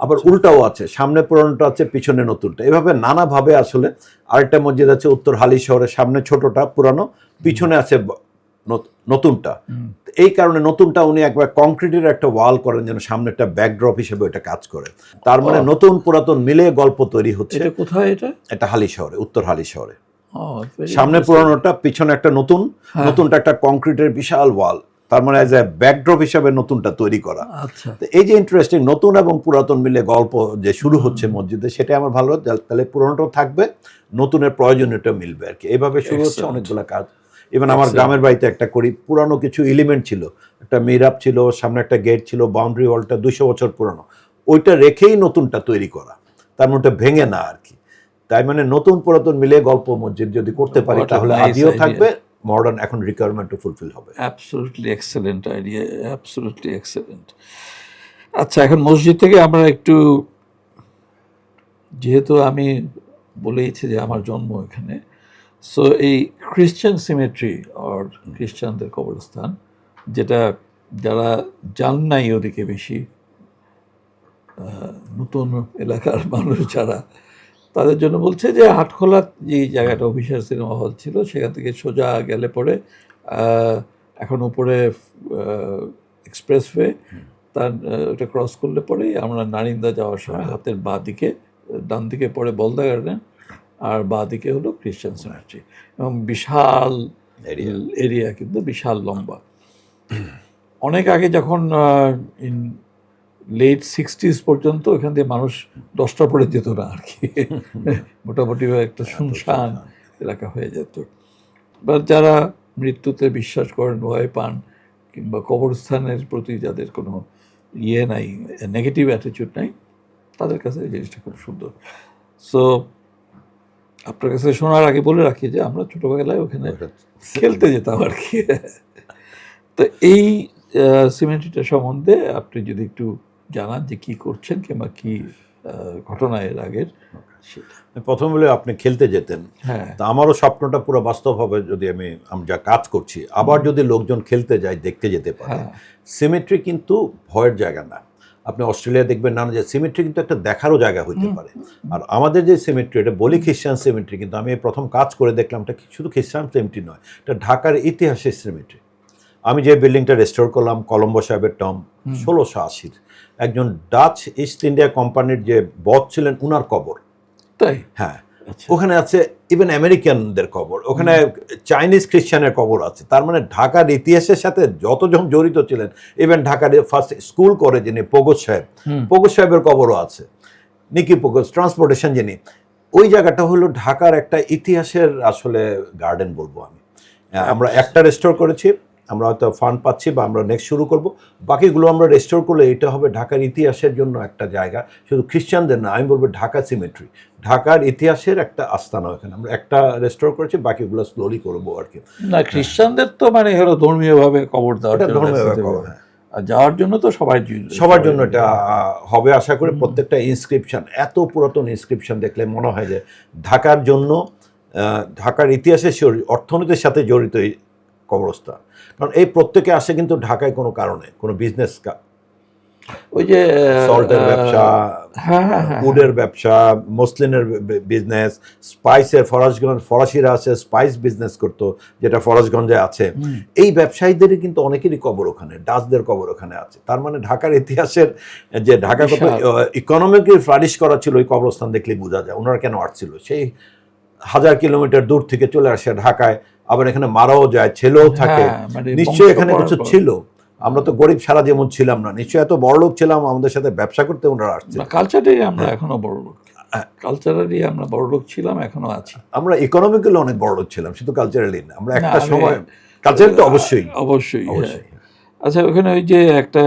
আবার উল্টাও আছে, সামনে পুরানোটা আছে, পিছনে নতুনটা, এভাবে নানাভাবে। আসলে আরেকটা মসজিদ আছে উত্তর হালিশহরের, সামনে ছোটটা পুরানো, পিছনে আছে নতুনটা। এই কারণে নতুনটা উনি একবার কংক্রিটের একটা ওয়াল করেন যেন সামনে একটা ব্যাকড্রপ হিসেবে এটা কাজ করে। তার মানে নতুন পুরাতন মিলে গল্প তৈরি হচ্ছে। এটা কোথায়? এটা হালিশহরে, উত্তর হালিশহরে। সামনে পুরানোটা, পিছনে একটা নতুনটা একটা কংক্রিটের বিশাল ওয়াল, তার মানে এজ এ ব্যাকড্রপ হিসেবে নতুনটা তৈরি করা। এই যে ইন্টারেস্টিং, নতুন এবং পুরাতন মিলে গল্প যে শুরু হচ্ছে মসজিদে, সেটা আমার ভালো। তাহলে পুরানোটাও থাকবে, নতুনের প্রয়োজনীয়টা মিলবে আর কি। এইভাবে শুরু হচ্ছে অনেকগুলো কাজ। ইভেন আমার গ্রামের বাড়িতে একটা করি, পুরানো কিছু এলিমেন্ট ছিল, একটা মিহরাব ছিল, সামনে একটা গেট ছিল, বাউন্ডারি ওয়ালটা 200 বছর পুরানো, ওইটা রেখেই নতুনটা তৈরি করা, তার মানে ওটা ভেঙে না আর কি। তাই মানে নতুন পুরাতন মিলে গল্প মসজিদ যদি করতে পারি, তাহলে আদিও থাকবে, মডার্ন এখন রিকোয়ারমেন্টও ফুলফিল হবে। Absolutely excellent idea, absolutely excellent. আচ্ছা, এখন মসজিদ থেকে আমরা একটু, যেহেতু আমি বলেইছি যে আমার জন্ম এখানে, সো এই খ্রিশ্চান সিমেট্রি আর খ্রিশ্চানদের কবরস্থান, যেটা যারা যান নাই ওদিকে বেশি, নতুন এলাকার মানুষ যারা, তাদের জন্য বলছে যে হাটখোলা যে জায়গাটা অফিসার সিনেমা হল ছিল, সেখান থেকে সোজা গেলে পরে এখন উপরে এক্সপ্রেসওয়ে, তার ওটা ক্রস করলে পরেই আমরা নারিন্দা যাওয়ার সময় হাতের বাঁ দিকে, ডান দিকে পড়ে বলদা গার্ডেন, আর বাঁ দিকে হলো খ্রিশ্চান সিমেট্রি, এবং বিশাল এরিয়া, কিন্তু বিশাল লম্বা। অনেক আগে যখন লেট 60s পর্যন্ত এখান দিয়ে মানুষ 10টার পরে যেত না আর কি, মোটামুটি একটা শুনশান এলাকা হয়ে যেত। বা যারা মৃত্যুতে বিশ্বাস করেন, ভয় পান, কিংবা কবরস্থানের প্রতি যাদের কোনো ইয়ে নাই, নেগেটিভ অ্যাটিটিউড নাই, তাদের কাছে এই জিনিসটা খুব সুন্দর। সো আপনার কাছে শোনার আগে বলে রাখি যে আমরা ছোটবেলায় ওখানে খেলতে যেতাম আর কি। তো এই সিমেন্ট্রিটা সম্বন্ধে আপনি যদি একটু জানান যে কি করছেন কিংবা কি ঘটনা এর আগের সেটা। প্রথম বলে আপনি খেলতে যেতেন, হ্যাঁ, তা আমারও স্বপ্নটা পুরো বাস্তব হবে যদি আমি যা কাজ করছি আবার যদি লোকজন খেলতে যায় দেখতে যেতে পারে। হ্যাঁ। সিমেট্রি কিন্তু ভয়ের জায়গা না। আপনি অস্ট্রেলিয়া দেখবেন না যে সিমেট্রি কিন্তু একটা দেখারও জায়গা হইতে পারে। আর আমাদের যে সিমেট্রি, এটা বলি খ্রিস্টান সিমেট্রি, কিন্তু আমি এই প্রথম কাজ করে দেখলাম এটা শুধু খ্রিস্টান সিমেট্রি নয়, এটা ঢাকার ইতিহাসের সিমেট্রি। আমি যে বিল্ডিংটা রেস্টোর করলাম, কলম্বো সাহেবের টম, 1680 একজন ডাচ ইস্ট ইন্ডিয়া কোম্পানির যে বস ছিলেন উনার কবর। তাই? হ্যাঁ, ওখানে আছে ইভেন আমেরিকানদের কবর, ওখানে চাইনিজ খ্রিস্টানের কবর আছে। তার মানে ঢাকার ইতিহাসের সাথে যতজন জড়িত ছিলেন, ইভেন ঢাকার ফার্স্ট স্কুল করে যিনি পগত সাহেব, পগত সাহেবের কবরও আছে। নিকি পগত ট্রান্সপোর্টেশন যিনি, ওই জায়গাটা হলো ঢাকার একটা ইতিহাসের আসলে গার্ডেন বলবো আমি। আমরা একটা রেস্টোর করেছি, আমরা হয়তো ফান্ড পাচ্ছি বা আমরা নেক্সট শুরু করব, বাকিগুলো আমরা রেস্টোর করলে এটা হবে ঢাকার ইতিহাসের জন্য একটা জায়গা, শুধু খ্রিস্টানদের না, আমি বলবো ঢাকা সিমেট্রি, ঢাকার ইতিহাসের একটা আস্থানা। এখানে আমরা একটা রেস্টোর করেছি, বাকিগুলো স্লোলি করবো আর কি। না, খ্রিস্টানদের তো মানে হলো ধর্মীয়ভাবে কবর দেওয়ার এটা জন্য ধর্মীয়ভাবে রাস্তা কবর, দেওয়া। হ্যাঁ। আর যাওয়ার জন্য তো সবার জন্য এটা হবে আশা করি। প্রত্যেকটা ইনস্ক্রিপশন, এত পুরাতন ইনস্ক্রিপশন দেখলে মনে হয় যে ঢাকার জন্য, ঢাকার ইতিহাসের অর্থনীতির সাথে জড়িত এই কবরস্থান। কারণ এই প্রত্যেকে আসে কিন্তু ঢাকায় কোনো কারণে, কোনো বিজনেস, ওই যে সল্টের ব্যবসা, উডের ব্যবসা, মসলিনের বিজনেস, স্পাইসের, ফরাসিরা আছে স্পাইস বিজনেস করতো, যেটা ফরাসগঞ্জে আছে। এই ব্যবসায়ীদেরই কিন্তু অনেকেরই কবর ওখানে, ডাচদের কবর ওখানে আছে। তার মানে ঢাকার ইতিহাসের যে ঢাকা কত ইকোনমিক্যালি ফ্লারিশ করা ছিল, ওই কবরস্থান দেখলেই বোঝা যায় ওনারা কেন আসছিল। সেই 1000 কিলোমিটার দূর থেকে চলে আসে ঢাকায়, আবার এখানে মারাও যায়, ছেলেও থাকে, নিশ্চয়ই এখানে কিছু ছিল। আমরা তো গরিব সারা যেমন ছিলাম না, নিশ্চয়ই এত বড় লোক ছিলাম, আমাদের সাথে ব্যবসা করতে ওনারা আসছে। কালচারেই আমরা এখনো বড় লোক, কালচারালি আমরা বড় লোক ছিলাম, এখনো আছি। আমরা ইকোনমিক্যালি অনেক বড় লোক ছিলাম, শুধু কালচারালি না। আমরা একটা সময় কালচার তো অবশ্যই অবশ্যই। আচ্ছা, ওখানে ওই যে একটা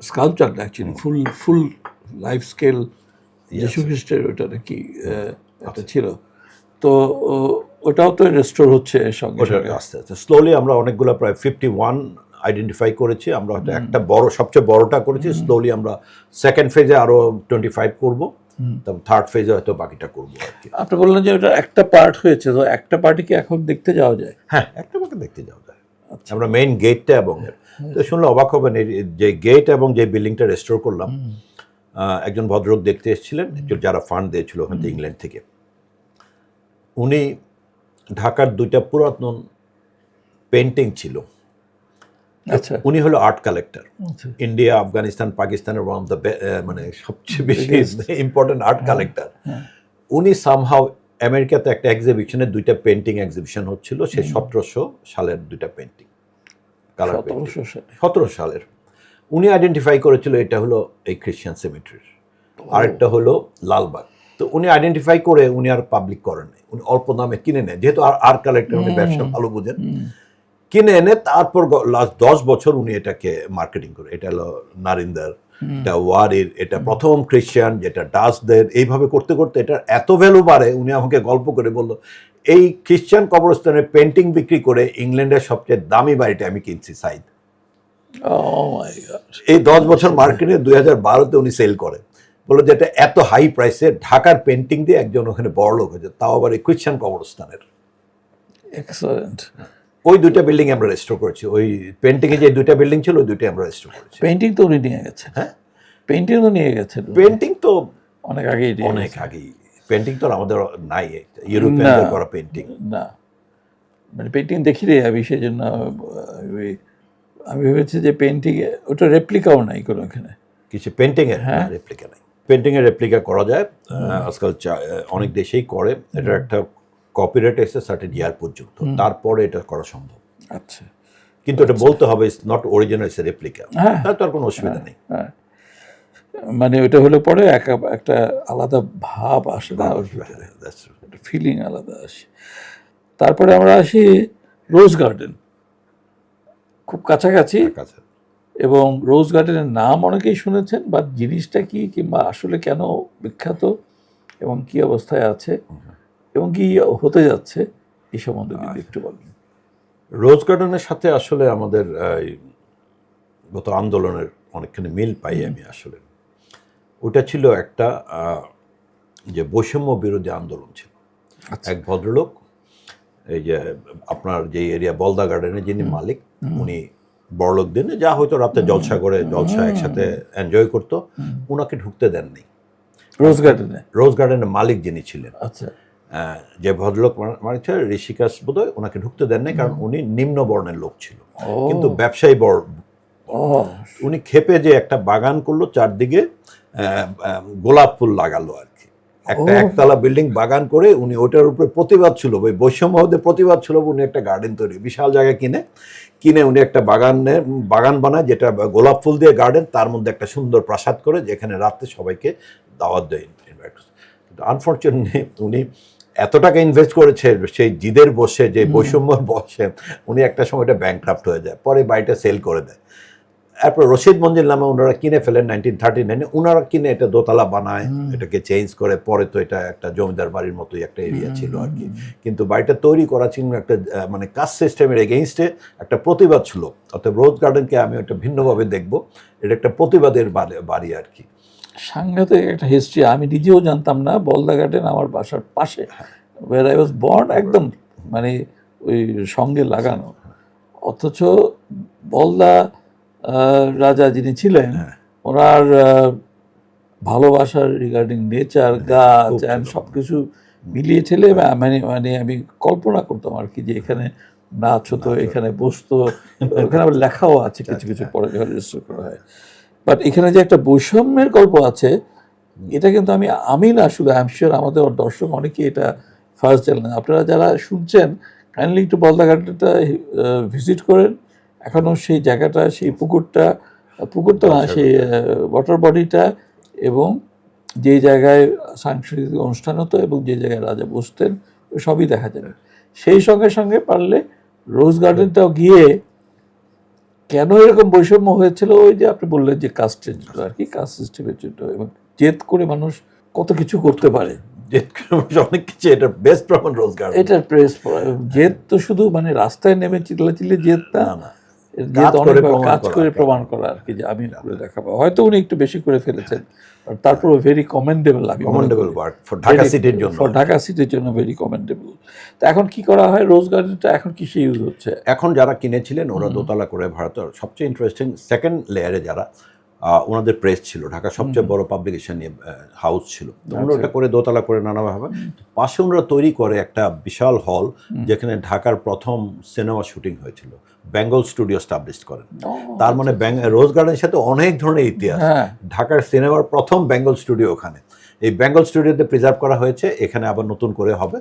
স্কাল্পচার অ্যাকচুয়ালি ফুল লাইফ স্কেল যীশু খ্রিস্টের, ওটা নাকি একটা ছিল, তো ওটাও তো রেস্টোর হচ্ছে সঙ্গে সঙ্গে আস্তে আস্তে স্লোলি। আমরা অনেকগুলো প্রায় 51 আইডেন্টিফাই করেছি। আমরা হয়তো একটা বড়, সবচেয়ে বড়টা করেছি। স্লোলি আমরা সেকেন্ড ফেজে আরো 25 করবো, তারপর থার্ড ফেজে হয়তো বাকিটা করবো আর কি। আপনি বললেন যে ওটা একটা পার্ট হয়েছে, তো একটা পার্টি কি এখন দেখতে যাওয়া যায়? হ্যাঁ, একটা পার্টি দেখতে যাওয়া যায়। আমরা মেইন গেটটা এবং তো শুনলে অবাক হবেন, যে গেট এবং যে বিল্ডিংটা রেস্টোর করলাম, একজন ভদ্রলোক দেখতে এসেছিলেন, যারা ফান্ড দিয়েছিল ওখান থেকে, ইংল্যান্ড থেকে। উনি ঢাকার 2টা পুরাতন পেন্টিং ছিল। আচ্ছা, উনি হলো আর্ট কালেক্টর। ইন্ডিয়া, আফগানিস্তান, পাকিস্তানের ওয়ান অফ দ্য মানে সবচেয়ে বেশি ইম্পর্টেন্ট আর্ট কালেক্টর। উনি সামহাউ আমেরিকাতে একটা এক্সিবিশনে 2টা পেন্টিং এক্সিবিশন হচ্ছিল, সে 1700 সালের 2টা পেন্টিং, কালার পেন্টিং, 17 সালের। উনি আইডেন্টিফাই করেছিল এটা হলো এই খ্রিস্টান সিমেট্রির, আরেকটা হলো লালবাগ। তো উনি আইডেন্টিফাই করে উনি আর পাবলিক করেন নাই, উনি অল্প দামে কিনে নেন, যেহেতু আর্ট কালেক্টর, উনি ব্যবসা ভালো বুঝেন, কিনে এনে তারপর লাস্ট 10 বছর উনি এটাকে মার্কেটিং করে। এটা হলো নারিন্দার, এটা ওয়ারির, এটা প্রথম খ্রিস্টান, যেটা ডাচদের, এইভাবে করতে করতে এটা এত ভ্যালু বাড়ে। উনি আমাকে গল্প করে বলল, এই খ্রিস্টান কবরস্থানের পেন্টিং বিক্রি করে ইংল্যান্ডের সবচেয়ে দামি বাড়িটা আমি কিনছি সাইদ। এই 10 বছর মার্কেটে 2012-তে উনি সেল করে, বললো যে এটা এত হাই প্রাইসে ঢাকার পেন্টিং দিয়ে একজন ওখানে বড় লোক হয়েছে, তাও আবার এই খ্রিস্টান কবরস্থানের। এক্সেলেন্ট। ওই 2টা বিল্ডিং আমরা রেস্টোর করেছি। ওই পেন্টিং এ যে 2টা বিল্ডিং ছিল, ওই 2টাই আমরা রেস্টোর করেছি। পেন্টিং তো উনি নিয়ে গেছেন? হ্যাঁ, পেন্টিং তো নিয়ে গেছেন। পেন্টিং তো অনেক আগেই, পেন্টিং তো আমাদের নাই, ইউরোপিয়ানদের করা পেন্টিং না। মানে পেন্টিং দেখি রে আমি, সেই জন্য আমি ভেবেছি যে পেন্টিং, ওটা রেপ্লিকাও নাই কোনো এখানে কিছু পেন্টিং এর রেপ্লিকা নাই। পেন্টিং এর রেপ্লিকা করা যায় আজকাল, অনেক দেশেই করে। এটা একটা কপিরাইট এসে সার্টেন ইয়ার পর্যন্ত, তারপরে এটা করা সম্ভব। আচ্ছা, কিন্তু এটা বলতে হবে it's not original, it's replica. হ্যাঁ। তার তো আর কোনো অসুবিধা নেই। হ্যাঁ, মানে ওটা হলে পরে একটা আলাদা ভাব আসে না, That's true. একটা ফিলিং আলাদা আসে। তারপরে আমরা আসি রোজ গার্ডেন, খুব কাছাকাছি। আচ্ছা। এবং রোজ গার্ডেনের নাম অনেকেই শুনেছেন, বাট জিনিসটা কি কিংবা আসলে কেন বিখ্যাত এবং কি অবস্থায় আছে এবং কি হতে যাচ্ছে এই সম্বন্ধে যদি একটু বলেন। রোজ গার্ডেনের সাথে আসলে আমাদের এই গত আন্দোলনের অনেকখানি মিল পাই আমি আসলে। ওটা ছিল একটা যে বৈষম্য বিরোধী আন্দোলন ছিল। এক ভদ্রলোক, এই যে আপনার যে এরিয়া বলদা গার্ডেনের যিনি মালিক, উনি বড়লোক দিনে যা হয়তো রাতে জলসা করে জলসা একসাথে এনজয় করতো, উনাকে ঢুকতে দেননি রোজ গার্ডেনে। রোজ গার্ডেনের মালিক যিনি ছিলেন, আচ্ছা, যে ভদ্রলোক মানে ঋষিকাশ বোধহয়, ওনাকে ঢুকতে দেন নাই, কারণ উনি নিম্ন বর্ণের লোক ছিল, কিন্তু ব্যবসায়ী বড়। উনি ক্ষেপে যে একটা বাগান করলো, চারদিকে গোলাপ ফুল লাগালো আর কি, একটা একতলা বিল্ডিং বাগান করে উনি ওটার উপরে প্রতিবাদ ছিল, ওই বৈষম্যদের প্রতিবাদ ছিল, উনি একটা গার্ডেন তৈরি, বিশাল জায়গা কিনে উনি একটা বাগান বানায়, যেটা গোলাপ ফুল দিয়ে গার্ডেন, তার মধ্যে একটা সুন্দর প্রাসাদ করে, যেখানে রাতে সবাইকে দাওয়াত দেয়, ইনভাইট। কিন্তু আনফর্চুনেটলি উনি এত টাকা ইনভেস্ট করেছে সেই জিদের বসে, যে বৈষম্যর বসে, উনি একটা সময়টা ব্যাংক্রাফট হয়ে যায়, পরে বাড়িটা সেল করে দেয়। এরপর রশিদ মঞ্জিল নামে ওনারা কিনে ফেলেন 1939, ওনারা কিনে এটা দোতলা বানায়, এটাকে চেঞ্জ করে, পরে তো এটা একটা জমিদার বাড়ির মতোই একটা এরিয়া ছিল আর কি। কিন্তু বাড়িটা তৈরি করা ছিল একটা মানে কাস্ট সিস্টেমের এগেইনস্টে একটা প্রতিবাদ ছিল। অর্থাৎ রোজ গার্ডেনকে আমি একটা ভিন্নভাবে দেখবো, এটা একটা প্রতিবাদের বাড়ি আর কি। সাংঘাতিক একটা হিস্ট্রি, আমি নিজেও জানতাম না। বলদা গার্ডেন আমার বাসার পাশে, ওয়ার আই ওয়াজ বর্ন, একদম মানে ওই সঙ্গে লাগানো। অথচ বলদা রাজা যিনি ছিলেন, ওনার ভালোবাসার রিগার্ডিং নেচার, গাছ অ্যান্ড সব কিছু মিলিয়ে ঠেলে মানে আমি কল্পনা করতাম আর কি, যে এখানে নাচ হতো, এখানে বসতো, ওখানে আবার লেখাও আছে কিছু কিছু, পরে যখন রেজিস্টার করা হয়। বাট এখানে যে একটা বৈষম্যের গল্প আছে, এটা কিন্তু আমি না শুধু, আই এম শিওর আমাদের দর্শক অনেকেই এটা ফার্স্ট জানেন। আপনারা যারা শুনছেন, কাইন্ডলি একটু বলদা গার্ডেনটা ভিজিট করেন। এখনও সেই জায়গাটা, সেই পুকুরটা না, সেই ওয়াটার বডিটা, এবং যে জায়গায় সাংস্কৃতিক অনুষ্ঠান হতো এবং যে জায়গায় রাজা বসতেন, সবই দেখা যাবে। সেই সঙ্গে সঙ্গে পারলে রোজ গার্ডেনটাও গিয়ে কেন এরকম বৈষম্য হয়েছিল, ওই যে আপনি বললেন যে কাস্টের জন্য আর কি, কাস্ট সিস্টেমের জন্য, এবং জেদ করে মানুষ কত কিছু করতে পারে, অনেক কিছু। এটা বেস্ট প্রমাণ রোজ গার্ডেন। এটার প্রেস জেদ তো শুধু মানে রাস্তায় নেমে চিল্লাচিল্লি জেদ না, কাজ করে প্রমাণ করা আর কি, যে আমি করে দেখাবো। হয়তো উনি একটু বেশি করে ফেলেছেন, তারপরও ভেরি কমেন্ডেবল। ফর ঢাকা সিটির জন্য, ঢাকা সিটির জন্য ভেরি কমেন্ডেবল। তো এখন কি করা হয়, রোজ গার্ডেনটা এখন কিসে ইউজ হচ্ছে? এখন যারা কিনেছিলেন ওরা দোতলা করে ভাড়াতে, সবচেয়ে ইন্টারেস্টিং সেকেন্ড লেয়ারে যারা, ওনাদের প্রেস ছিল, ঢাকার সবচেয়ে বড় পাবলিকেশন হাউস ছিল, ওনারা ওটা করে দোতলা করে নানাভাবে। পাশে ওনারা তৈরি করে একটা বিশাল হল, যেখানে ঢাকার প্রথম সিনেমা শুটিং হয়েছিল, বেঙ্গল স্টুডিও স্টাবলিশ করেন। তার মানে রোজ গার্ডেনের সাথে অনেক ধরনের ইতিহাস। ঢাকার সিনেমার প্রথম বেঙ্গল স্টুডিও ওখানে, এই বেঙ্গল স্টুডিওতে প্রিজার্ভ করা হয়েছে, এখানে আবার নতুন করে হবে।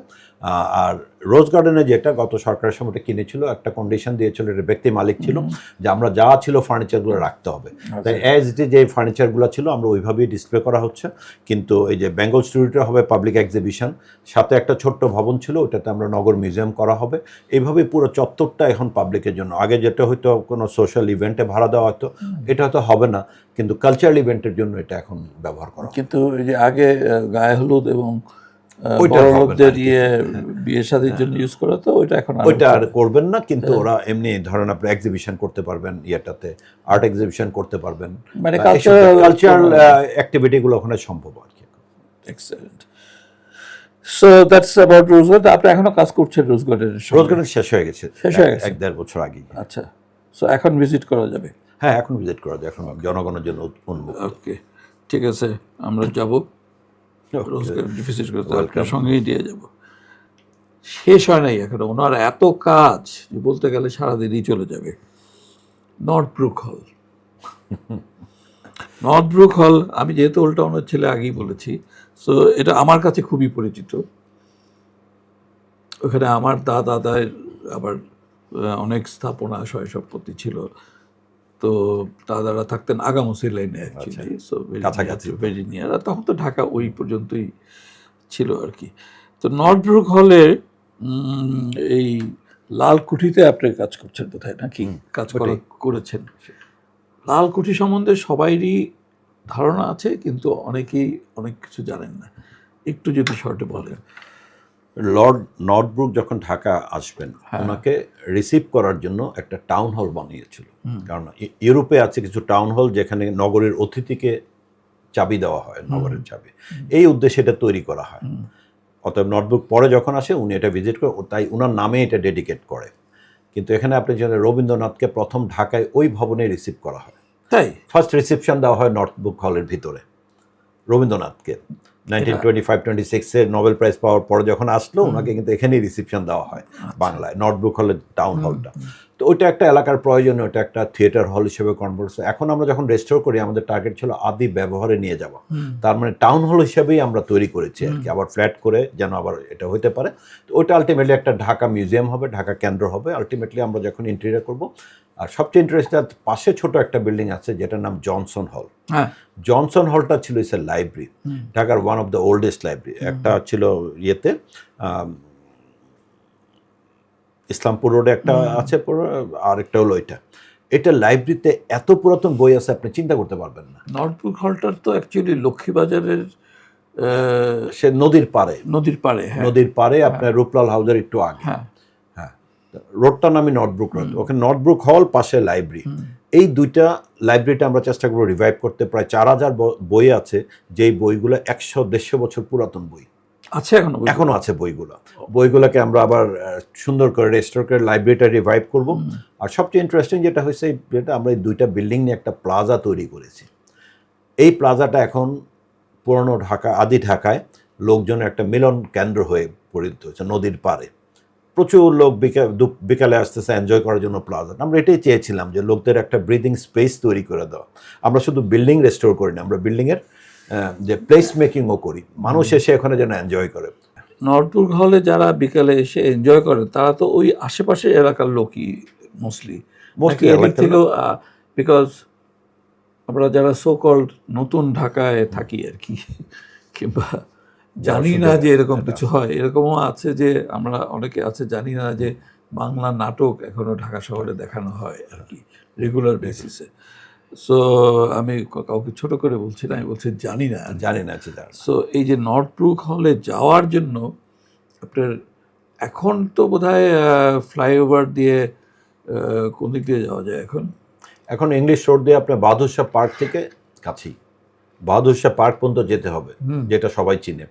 আর রোজ গার্ডেনে যেটা গত সরকারের সময়টা কিনেছিল, একটা কন্ডিশন দিয়েছিল, এটা ব্যক্তি মালিক ছিল, যে আমরা যা ছিল ফার্নিচারগুলো রাখতে হবে। তাই অ্যাজ ইট ইজ যে ফার্নিচারগুলো ছিল আমরা ওইভাবেই ডিসপ্লে করা হচ্ছে। কিন্তু এই যে বেঙ্গল স্টুডিওটা হবে পাবলিক এক্সিবিশন, সাথে একটা ছোট্ট ভবন ছিল, ওটাতে আমরা নগর মিউজিয়াম করা হবে। এইভাবেই পুরো চত্বরটা এখন পাবলিকের জন্য। আগে যেটা হয়তো কোনো সোশ্যাল ইভেন্টে ভাড়া দেওয়া হতো, এটা হয়তো হবে না, কিন্তু কালচারাল ইভেন্টের জন্য এটা এখন ব্যবহার করা। কিন্তু এই যে আগে গায়ে হলুদ এবং বড়লোকদের বিয়ে শাদীর জন্য ইউজ করা, তো ওইটা এখন ওইটা আর করবেন না। কিন্তু ওরা এমনি ধরেন আপনি এক্সিবিশন করতে পারবেন, ইয়েটাতে আর্ট এক্সিবিশন করতে পারবেন, মানে কালচারাল অ্যাক্টিভিটিগুলো ওখানে সম্ভব আর কি। Excellent. So that's about rose garden. আপনি এখনো কাজ করছেন রোজ গার্ডেনের? রোজ গার্ডেন শেষ হয়ে গেছে, 1-1.5 বছর আগে। আচ্ছা, সো এখন ভিজিট করা যাবে? হ্যাঁ, এখন ভিজিট করা যায়, এখন জনগণের জন্য উন্মুক্ত। ওকে, ঠিক আছে, আমরা যাব রোজ গার্ডেন ভিজিট করতে, আপনার সঙ্গেই দিয়ে যাব। শেষ হয় নাই এখন, ওনার এত কাজ যে বলতে গেলে সারাদিনই চলে যাবে। নর্থব্রুক হল, নর্থব্রুক হল, আমি যেহেতু ওল্ড টাউনের ছেলে আগেই বলেছি, সো এটা আমার কাছে খুবই পরিচিত। ওখানে আমার দাদার আবার অনেক স্থাপনা সয় সম্পত্তি ছিল। তো দাদারা থাকতেন আগামসি লাইনে অ্যাকচুয়ালি, সো কাছাকাছি। Very near. আর তখন তো ঢাকা ওই পর্যন্তই ছিল আর কি। তো নর্থব্রুক হলে এই লালকুঠিতে আপনি কাজ করছেন বোধহয়, নাকি কাজ করেছেন? লালকুঠি সম্বন্ধে সবাইরই ধারণা আছে, কিন্তু অনেকেই অনেক কিছু জানেন না। একটু যদি শর্টে বলেন। লর্ড নর্থব্রুক যখন ঢাকা আসবেন, ওনাকে রিসিভ করার জন্য একটা টাউন হল বানিয়েছিল। কারণ ইউরোপে আছে কিছু টাউন হল যেখানে নগরের অতিথিকে চাবি দেওয়া হয়, নগরের চাবি, এই উদ্দেশ্যে এটা তৈরি করা হয়। অতএব নর্থব্রুক পরে যখন আসে উনি এটা ভিজিট করে, তাই ওনার নামে এটা ডেডিকেট করে। কিন্তু এখানে আপনি জানেন রবীন্দ্রনাথকে প্রথম ঢাকায় ওই ভবনে রিসিভ করা হয়। তাই ফার্স্ট রিসেপশন দেওয়া হয় নর্থব্রুক হলের ভিতরে রবীন্দ্রনাথকে। 1925-26-এ নোবেল প্রাইজ পাওয়ার পরে যখন আসলো, ওনাকে কিন্তু এখানেই রিসেপশন দেওয়া হয় বাংলায়, নর্থব্রুক হলের টাউন হলটা। তো ওইটা একটা এলাকার প্রয়োজনে ওটা একটা থিয়েটার হল হিসেবে কনভার্ট। এখন আমরা যখন রেস্টোর করি, আমাদের টার্গেট ছিল আদি ব্যবহারে নিয়ে যাওয়া। তার মানে টাউন হল হিসেবেই আমরা তৈরি করেছি আর কি, আবার ফ্ল্যাট করে যেন আবার এটা হতে পারে। তো ওইটা আলটিমেটলি একটা ঢাকা মিউজিয়াম হবে, ঢাকা কেন্দ্র হবে আলটিমেটলি আমরা যখন ইন্টেরিয়র করব। আর সবচেয়ে ইন্টারেস্টিং, পাশে ছোট একটা বিল্ডিং আছে যেটার নাম জনসন হল। জনসন হলটা ছিল ইস এ লাইব্রেরি, ঢাকার one of the oldest library. একটা ছিল ইয়েতে ইসলামপুর রোডে একটা আছে, আর একটা হলো এটা লাইব্রেরিতে এত পুরাতন বই আছে আপনি চিন্তা করতে পারবেন না। নর্থব্রুক হলটার তো অ্যাকচুয়ালি লক্ষ্মীবাজারের সে নদীর পাড়ে, হ্যাঁ। নদীর পাড়ে আপনার রূপলাল হাউসের একটু আগে। হ্যাঁ, রোডটার নামই নর্থব্রুক রোড, ওখানে নর্থব্রুক হল, পাশে লাইব্রেরি। এই দুইটা লাইব্রেরিটা আমরা চেষ্টা করবো রিভাইভ করতে। প্রায় 4000 বই আছে, যেই বইগুলো 100-150 বছর পুরাতন বই আছে, এখনো আছে বইগুলোকে আমরা আবার সুন্দর করে রেস্টোর করে লাইব্রেরিটা রিভাইভ করব। আর সবচেয়ে ইন্টারেস্টিং যেটা হয়েছে, আমরা এই দুইটা বিল্ডিং নিয়ে একটা প্লাজা তৈরি করেছি। এই প্লাজাটা এখন পুরনো ঢাকা, আদি ঢাকায় লোকজনের একটা মিলন কেন্দ্র হয়ে পরিণত হয়েছে। নদীর পাড়ে প্রচুর লোক বিকালে আসতেছে এনজয় করার জন্য প্লাজা। আমরা এটাই চেয়েছিলাম যে লোকদের একটা ব্রিদিং স্পেস তৈরি করে দেওয়া। আমরা শুধু বিল্ডিং রেস্টোর করি না, আমরা বিল্ডিংয়ের যে প্লেস মেকিংও করি, মানুষ এসে এখানে যেন এনজয় করে। নর্থব্রুক হলে যারা বিকালে এসে এনজয় করে তারা তো ওই আশেপাশের এলাকার লোকই মোস্টলি থেকেও, বিকজ আমরা যারা সো কল্ড নতুন ঢাকায় থাকি আর কি, কিংবা জানি না যে এরকম কিছু হয়। এরকমও আছে যে আমরা অনেকে আছে জানি না যে বাংলা নাটক এখনো ঢাকা শহরে দেখানো হয় আর কি, রেগুলার বেসিসে। সো আমি কাউকে ছোট করে বলছি না, আমি বলছি জানি না। সো এই যে নর্থব্রুক হলে যাওয়ার জন্য আপনার এখন তো বোধহয় ফ্লাইওভার দিয়ে কোন দিক দিয়ে যাওয়া যায় এখন ইংলিশ রোড দিয়ে আপনার বাহাদুর শাহ পার্ক থেকে কাছেই, বাহাদুর শাহ পার্ক পর্যন্ত যেতে হবে, যেটা সবাই চিনে,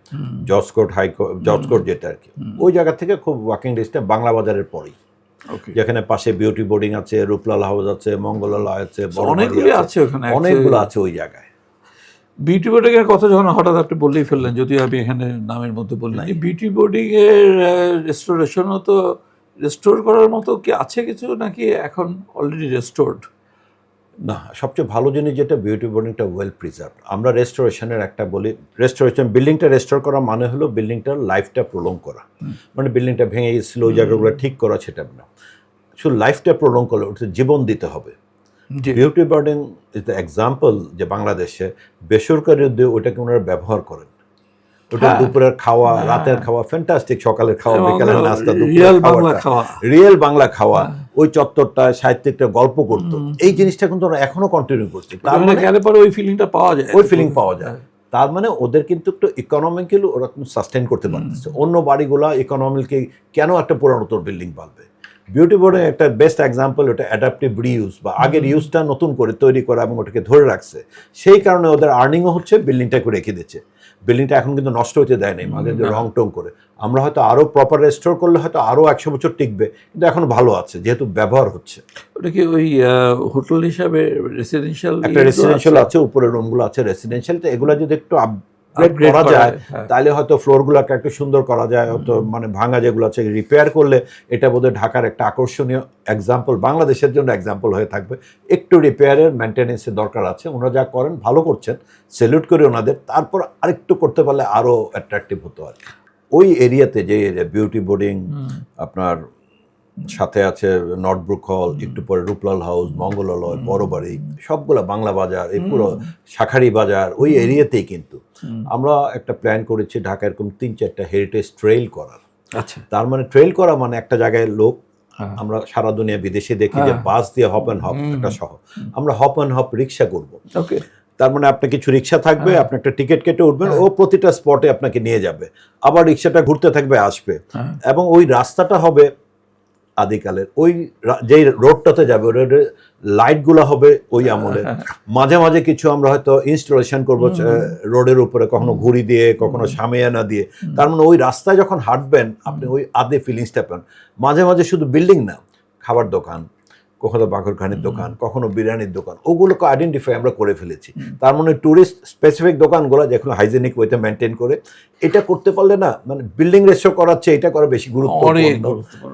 জজকোর্ট যেটা আর কি। ওই জায়গা থেকে খুব ওয়াকিং ডিস্টেন্স, বাংলা বাজারের পরেই, যেখানে পাশে বিউটি বোর্ডিং আছে, রূপলাল হাউস আছে, মঙ্গলালয় আছে, অনেকগুলো আছে ওই জায়গায়। বিউটি বোর্ডিং এর কথা যখন হঠাৎ আপনি বললেই ফেললেন, যদিও আমি এখানে নামের মধ্যে বলি, বিউটি বোর্ডিং এর রেস্টোরেশনও তো রেস্টোর করার মতো কি আছে কিছু, নাকি এখন অলরেডি রেস্টোর্ড? না, সবচেয়ে ভালো জিনিস যেটা, বিউটি বোর্ডিংটা ওয়েল প্রিজার্ভ। আমরা রেস্টোরেশনের একটা বলি, রেস্টোরেশন বিল্ডিংটা রেস্টোর করা মানে হলো বিল্ডিংটার লাইফটা প্রলং করা, মানে বিল্ডিংটা ভেঙে গেছিল ওই জায়গাগুলো ঠিক করা, সেটা না, শুধু লাইফটা প্রলং করলে ওটা জীবন দিতে হবে। Beauty boarding is the example যে বাংলাদেশে বেসরকারি উদ্যোগ ওটাকে ওনারা ব্যবহার করেন। ওটা দুপুরের খাওয়া, রাতের খাওয়া ফ্যান্টাস্টিক, সকালের খাওয়া, বিকালের নাস্তা, রিয়েল বাংলা খাওয়া। ওই চত্বরটায় সাহিত্যিকটা গল্প করতো, এই জিনিসটা কিন্তু ওরা এখনো কন্টিনিউ করছে। তার মানে ওই ফিলিংটা পাওয়া যায়, তার মানে ওদের কিন্তু একটু ইকোনমিক্যালি ওরা সাস্টেন করতে পারতেছে। অন্য বাড়িগুলা ইকোনমিক্যালি কেন একটা পুরানোতর বিল্ডিং পাবে? বিউটি বোর্ডের একটা বেস্ট এক্সাম্পল, ওটা অ্যাডাপটিভ রিইউজ, বা আগের ইউজটা নতুন করে তৈরি করা এবং ওটাকে ধরে রাখছে। সেই কারণে ওদের আর্নিংও হচ্ছে, বিল্ডিংটাকে রেখে দিচ্ছে। বিল্ডিংটা এখন কিন্তু নষ্ট হতে দেয় নাই মাঝে রং টং করে। আমরা হয়তো আরও প্রপার রেস্টোর করলে হয়তো আরও 100 বছর টিকবে, কিন্তু এখন ভালো আছে যেহেতু ব্যবহার হচ্ছে। ওটা কি ওই হোটেল হিসাবে রেসিডেন্সিয়াল, একটা রেসিডেন্সিয়াল আছে, উপরে রুমগুলো আছে রেসিডেন্সিয়াল। তো এগুলো যদি একটু আপগ্রেড করা যায় তাহলে হয়তো ফ্লোরগুলোকে একটু সুন্দর করা যায়, হয়তো মানে ভাঙা যেগুলো আছে রিপেয়ার করলে এটা বোধহয় ঢাকার একটা আকর্ষণীয় এক্সাম্পল, বাংলাদেশের জন্য এক্সাম্পল হয়ে থাকবে। একটু রিপেয়ারের মেনটেন্যান্সের দরকার আছে, ওনারা যা করেন ভালো করছেন, স্যালুট করি ওনাদের। তারপর আরেকটু করতে পারলে আরও অ্যাট্রাকটিভ হতো আর কি। ওই এরিয়াতে যে বিউটি বোর্ডিং, আপনার সাথে আছে নর্থ ব্রুক হল, একটু পরে রূপলাল হাউস, মঙ্গলালয়, বড়বাড়ি, সবগুলা বাংলা বাজার, এই পুরো শাখারি বাজার ওই এরিয়াতেই কিন্তু আমরা একটা প্ল্যান করেছি ঢাকা এরকম 3-4টা হেরিটেজ ট্রেইল করার। আচ্ছা, তার মানে ট্রেইল করা মানে একটা জায়গায় লোক, হ্যাঁ। আমরা সারা দুনিয়া বিদেশে দেখি যে বাস দিয়ে হপ অ্যান্ড হপ একটা শহর, আমরা হপ অ্যান্ড হপ রিক্সা করব। ওকে, তার মানে আপনার কিছু রিক্সা থাকবে, আপনি একটা টিকিট কেটে উঠবেন, ও প্রতিটা স্পটে আপনাকে নিয়ে যাবে, আবার রিক্সাটা ঘুরতে থাকবে, আসবে, এবং ওই রাস্তাটা হবে আদিকালের, ওই যেই রোডটাতে যাবে ওই রোডের লাইটগুলো হবে ওই আমলের। মাঝে মাঝে কিছু আমরা হয়তো ইনস্টলেশন করবো রোডের উপরে, কখনো ঘুড়ি দিয়ে, কখনো সামিয়ানা দিয়ে। তার মানে ওই রাস্তায় যখন হাঁটবেন আপনি ওই আদি ফিলিংসটা পান। মাঝে মাঝে শুধু বিল্ডিং না, খাবার দোকান, কখনো বাকরখানির দোকান, কখনো বিরিয়ানির দোকান, ওগুলোকে আইডেন্টিফাই আমরা করে ফেলেছি। তার মানে ট্যুরিস্ট স্পেসিফিক দোকানগুলো যেগুলো হাইজেনিক ওয়েতে মেনটেন করে, এটা করতে পারলে না মানে বিল্ডিং রেশো করাচ্ছে, এটা করা বেশি গুরুত্বপূর্ণ।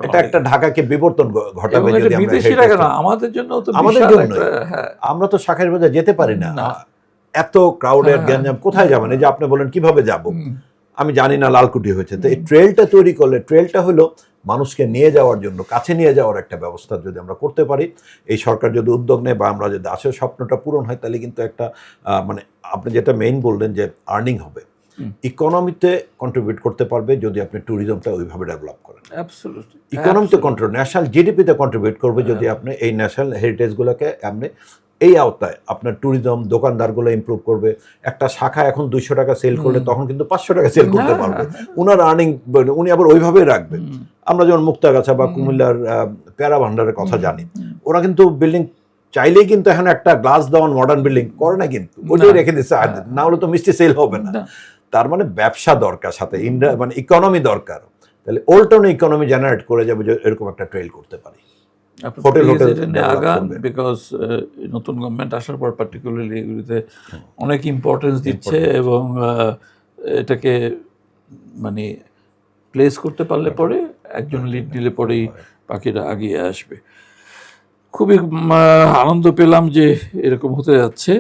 এটা একটা ঢাকাকে বিবর্তন ঘটাবে যদি আমরা বিদেশিরা কেন, আমাদের জন্য তো আমাদের বিশাল জন্য একটা, হ্যাঁ। আমরা তো শাখার বাজার যেতে পারি না, এত ক্রাউডের গ্যাঞ্জাম, কোথায় যাবেন? এই যে আপনি বলেন কিভাবে যাব, আমি জানি না লালকুঠি হয়েছে, তো এই ট্রেলটা তৈরি করলে, ট্রেলটা হলো মানুষকে নিয়ে যাওয়ার জন্য, কাছে নিয়ে যাওয়ার একটা ব্যবস্থা যদি আমরা করতে পারি, এই সরকার যদি উদ্যোগ নেয় বা আমরা যদি আসলে স্বপ্নটা পূরণ হয়, তাহলে কিন্তু একটা মানে আপনি যেটা মেইন বললেন যে আর্নিং হবে, ইকোনমিতে কন্ট্রিবিউট করতে পারবে যদি আপনি ট্যুরিজমটা ওইভাবে ডেভেলপ করেন। অ্যাবসলিউটলি, ইকোনমিতে কন্ট্রিবিউট, ন্যাশনাল জিডিপিতে কন্ট্রিবিউট করবে যদি আপনি এই ন্যাশনাল হেরিটেজগুলোকে আপনি এই আওতায়, আপনার ট্যুরিজম দোকানদারগুলো ইমপ্রুভ করবে। একটা শাখা এখন 200 টাকা সেল করলে তখন কিন্তু 500 টাকা সেল করতে পারবে, উনার আর্নিং উনি আবার ওইভাবেই রাখবেন। আমরা যেমন মুক্তাগাছা বা কুমিল্লার প্যারা ভান্ডারের কথা জানি, ওরা কিন্তু বিল্ডিং চাইলেই কিন্তু এখন একটা গ্লাস দেওয়ান মডার্ন বিল্ডিং করে না, কিন্তু ওইটাই রেখে দিচ্ছে, না হলে তো মিষ্টি সেল হবে না। তার মানে ব্যবসা দরকার, সাথে মানে ইকোনমি দরকার, তাহলে ওল্ড টাউনে ইকোনমি জেনারেট করে যাবে যে এরকম একটা ট্রেল করতে পারি। হোটেল আগান, বিকজ নতুন গভর্নমেন্ট আসার পর পার্টিকুলারলি এগুলিতে অনেক ইম্পর্টেন্স দিচ্ছে, এবং এটাকে মানে প্লেস করতে পারলে পরে একজন লিড দিলে পরেই বাকিরা আগিয়ে আসবে। খুবই আনন্দ পেলাম যে এরকম হতে যাচ্ছে।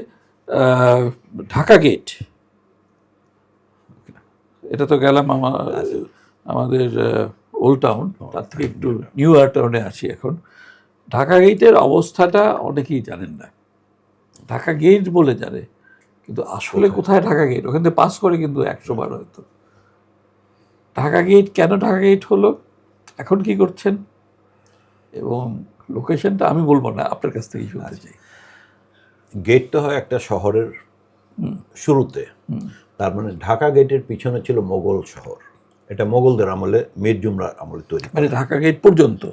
ঢাকা গেট, এটা তো গেলাম আমাদের ওল্ড টাউন, তার থেকে একটু নিউ টাউনে আসি এখন। ঢাকা গেটের অবস্থাটা অনেকেই জানেন না, ঢাকা গেট বলে জানে, কিন্তু আসলে কোথায় ঢাকা গেট? ওখান থেকে পাস করে কিন্তু 100 বার হয়তো। ঢাকা গেট কেন ঢাকা গেট হলো, এখন কি করছেন, এবং লোকেশনটা আমি বলবো না, আপনার কাছ থেকেই শুনতে চাই। গেট তো হয় একটা শহরের শুরুতে, তার মানে ঢাকা গেটের পিছনে ছিল মোগল শহর, এটা মোগলদের আমলে, মীর জুমরার আমলে তৈরি। মানে ঢাকা গেট পর্যন্ত,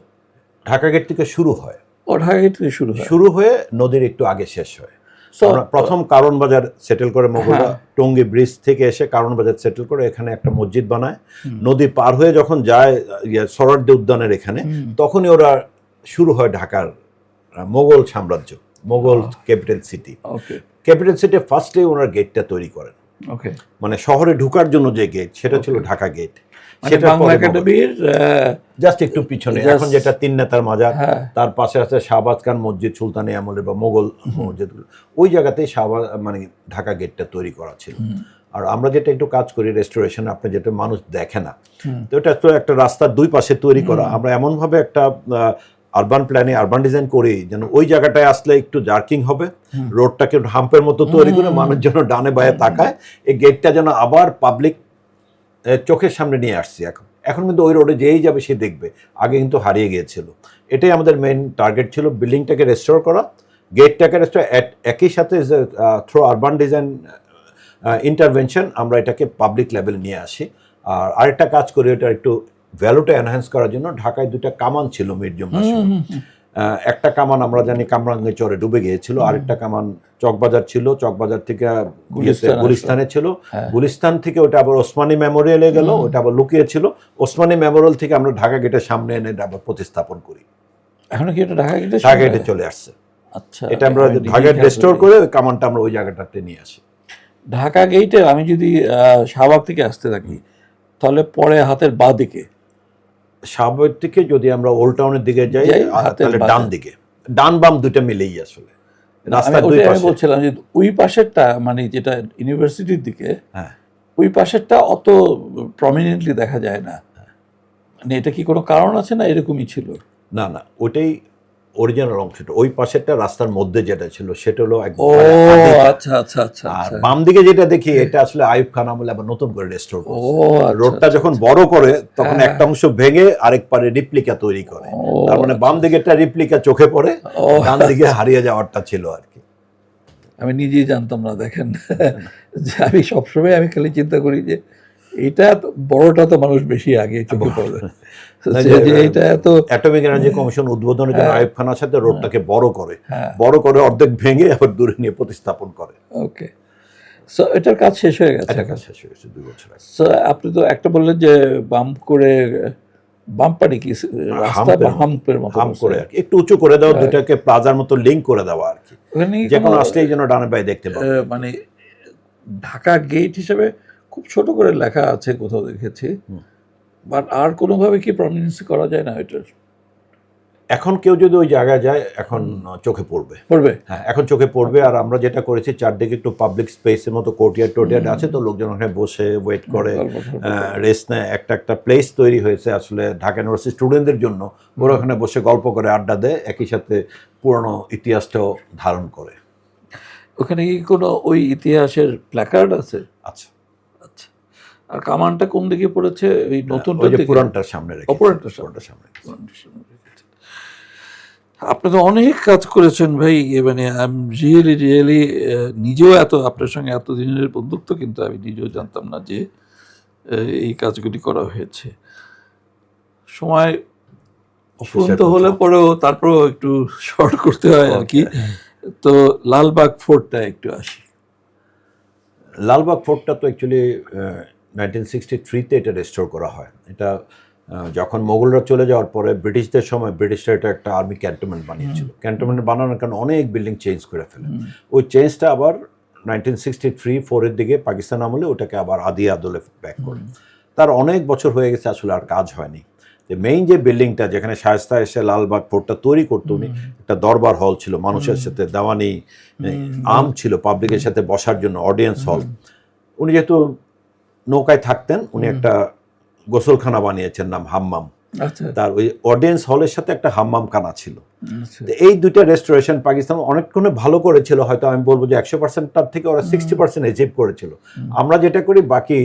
ঢাকা গেট থেকে শুরু হয়, ও ঢাকা গেট থেকে শুরু হয়ে নদীর একটু আগে শেষ হয়। প্রথম কারণ বাজার সেটেল করে মোগলরা, টঙ্গী ব্রিজ থেকে এসে কারণ বাজার সেটেল করে এখানে একটা মসজিদ বানায়, নদী পার হয়ে যখন যায় সরারদি উদ্যানের এখানে, তখনই ওরা শুরু হয় ঢাকার মোগল সাম্রাজ্য, Mughal capital city. Capital city ফার্স্টে ওনার গেটটা তৈরি করেন, মানে শহরে ঢোকার জন্য যে গেট, সেটা ছিল ঢাকা গেট। সেটা বাংলা একাডেমির জাস্ট একটু পিছনে, এখন যেটা তিন নেতার মাজার, তার পাশে আছে শাহবাজ খান মসজিদ, সুলতানি আমলে বা মোগল মসজিদ, ওই জায়গাতেই মানে ঢাকা গেটটা তৈরি করা ছিল। আর আমরা যেটা একটু কাজ করি রেস্টোরেশন, আপনি যেটা মানুষ দেখে না, তো এটা তো একটা রাস্তার দুই পাশে তৈরি করা, আমরা এমনভাবে একটা আরবান প্ল্যানে আরবান ডিজাইন করি যেন ওই জায়গাটায় আসলে একটু জার্কিং হবে, রোডটাকে হাম্পের মতো তৈরি করে মানুষ যেন ডানে বায়ে তাকায়, এই গেটটা যেন আবার পাবলিক চোখের সামনে নিয়ে আসছি। এখন কিন্তু ওই রোডে যেই যাবে সে দেখবে, আগে কিন্তু হারিয়ে গিয়েছিল। এটাই আমাদের মেইন টার্গেট ছিল, বিল্ডিংটাকে রেস্টোর করা, গেটটাকে রেস্টোর, একই সাথে থ্রু আরবান ডিজাইন ইন্টারভেনশন আমরা এটাকে পাবলিক লেভেলে নিয়ে আসি। আর আরেকটা কাজ করি, এটা একটু ভ্যালুটা এনহ্যান্স করার জন্য, ঢাকায় 2টা কামান ছিল মীর জুমরার সময়। একটা কামান আমরা জানি কামরাঙ্গে চরে ডুবে গিয়েছিল, আরেকটা কামান চকবাজার ছিল, চকবাজার থেকে গুলিস্তানে ছিল, গুলিস্তান থেকে ওটা আবার ওসমানী মেমোরিয়ালে গেল, ওটা আবার লুকিয়ে ছিল, ওসমানী মেমোরিয়াল থেকে আমরা ঢাকা গেটের সামনে এনে আবার প্রতিস্থাপন করি। এখন কি এটা ঢাকা গেটে চলে আসছে। আচ্ছা, এটা আমরা ঢাকা গেট রেস্টোর করে ওই কামানটা আমরা ওই জায়গাটাতে নিয়ে আসি। ঢাকা গেটে আমি যদি শাহবাগ থেকে আসতে থাকি, তাহলে পরে হাতের বাঁ দিকে, শাহবাগ থেকে যদি আমরা ওল্ড টাউনের দিকে যাই তাহলে ডান দিকে, ডান বাম দুইটা মিলেই আসলে রাস্তার দুই পাশে। আমি বলছিলাম যে ওই পাশেরটা, মানে যেটা ইউনিভার্সিটির দিকে, ওই পাশেরটা অত প্রমিনেন্টলি দেখা যায় না, মানে এটা কি কোনো কারণ আছে না এরকমই ছিল? না না, ওটাই অরিজিনাল অংশটা। ওই পাশেরটা রাস্তার মধ্যে যেটা ছিল সেটা হলো একদম ও আদিটা। আচ্ছা আচ্ছা আচ্ছা আর আচ্ছা। বাম দিকে যেটা দেখি এটা আসলে আইয়ুব খান আমলে আবার নতুন করে রেস্টোর ও করছে। আচ্ছা রোডটা আচ্ছা, যখন আচ্ছা। বড় করে তখন হ্যাঁ। একটা অংশ ভেঙে আরেক পারে রিপ্লিকা তৈরি করে। ও তার মানে বাম আচ্ছা। দিকে একটা রিপ্লিকা চোখে পড়ে, ও ডান দিকে হারিয়ে যাওয়ারটা ছিল আর কি। আমি নিজেই জানতাম না, দেখেন। যে আমি সবসময় আমি খালি চিন্তা করি যে এটা বড়টা তো মানুষ বেশি আগে চোখে পড়বে, না, যে এটা এত অ্যাটমিক এনার্জি কমিশন উদ্বোধনের জন্য হ্যাঁ। আইয়ুব খানের সাথে রোডটাকে বড় করে, হ্যাঁ। বড় করে অর্ধেক ভেঙে আবার দূরে নিয়ে প্রতিস্থাপন করে। ওকে, সো এটার কাজ শেষ হয়ে গেছে এটা এখন। কাজ শেষ হয়ে গেছে 2 বছর আগে। সো আপনি তো একটা বললেন যে বাম করে, বাম পানি কি রাস্তা বা হাম্পের মতো হাম করছে? করে আর কি, একটু উঁচু করে দেওয়া, দুটাকে প্লাজার মতো লিংক করে দেওয়া আর কি, ওখানে কি যে কোনো কোনো, আসলেই যেন ডানে বায়ে দেখতে পাবে। মানে ঢাকা গেট হিসেবে খুব ছোট করে লেখা আছে কোথাও দেখেছি, বাট আর কোনোভাবে কি প্রমিনেন্স করা যায় না এটার? এখন কেউ যদি ওই জায়গায় যায় এখন চোখে পড়বে। পড়বে? হ্যাঁ, এখন চোখে পড়বে। আর আমরা যেটা করেছি চারদিকে একটু পাবলিক স্পেসের মতো কোর্টিয়ার্ড টোটিয়ার্ড আছে, তো লোকজন ওখানে বসে ওয়েট করে, রেস্ট নেয়। একটা প্লেস তৈরি হয়েছে আসলে ঢাকা ইউনিভার্সিটি স্টুডেন্টদের জন্য। ওরা ওখানে বসে গল্প করে, আড্ডা দেয়, একই সাথে পুরনো ইতিহাসটাও ধারণ করে। ওখানে কি কোনো ওই ইতিহাসের প্ল্যাকার্ড আছে? আচ্ছা, আচ্ছা। আর কামানটা কোন দিকে পড়েছে? ওই নতুন ওই যে পুরানটার সামনে রেখে, পুরানটার পুরানটার সামনে। আপনি তো অনেক কাজ করেছেন ভাই, মানে রিয়েলি রিয়েলি নিজেও এত আপনার সঙ্গে এত দিনের বন্ধুত্ব, কিন্তু আমি নিজেও জানতাম না যে এই কাজগুলি করা হয়েছে। সময় অফুরন্ত হলে পরেও তারপরেও একটু শর্ট করতে হয় আর কি। তো লালবাগ ফোর্টটা একটু আসি। লালবাগ ফোর্টটা তো অ্যাকচুয়ালি 1963-তে এটা রেস্টোর করা হয়। এটা যখন মোগলরা চলে যাওয়ার পরে ব্রিটিশদের সময় ব্রিটিশরা এটা একটা আর্মি ক্যান্টনমেন্ট বানিয়েছিল। ক্যান্টনমেন্ট বানানোর কারণে অনেক বিল্ডিং চেঞ্জ করে ফেলে। ওই চেঞ্জটা আবার 1963-4-এর দিকে পাকিস্তান আমলে ওটাকে আবার আদি আদলে ব্যাক করে। তার অনেক বছর হয়ে গেছে, আসলে আর কাজ হয়নি। মেইন যে বিল্ডিংটা যেখানে শায়েস্তা এসে লালবাগ ফোর্টটা তৈরি করতো, উনি একটা দরবার হল ছিল, মানুষের সাথে দেওয়ানি আম ছিল, পাবলিকের সাথে বসার জন্য অডিয়েন্স হল। উনি যেহেতু নৌকায় থাকতেন, উনি একটা গোসলখানা বানিয়েছেন, নাম হাম্মাম। আচ্ছা তার ওই অডিয়েন্স হলের সাথে একটা হাম্মাম খানা ছিল। আচ্ছা। তো এই দুইটা রেস্টোরেশন পাকিস্তান অনেকক্ষণ ভালো করেছিল, হয়তো আমি বলবো যে 100%টার থেকে ওরা 60% অ্যাচিভ করেছিল। আমরা যেটা করি বাকি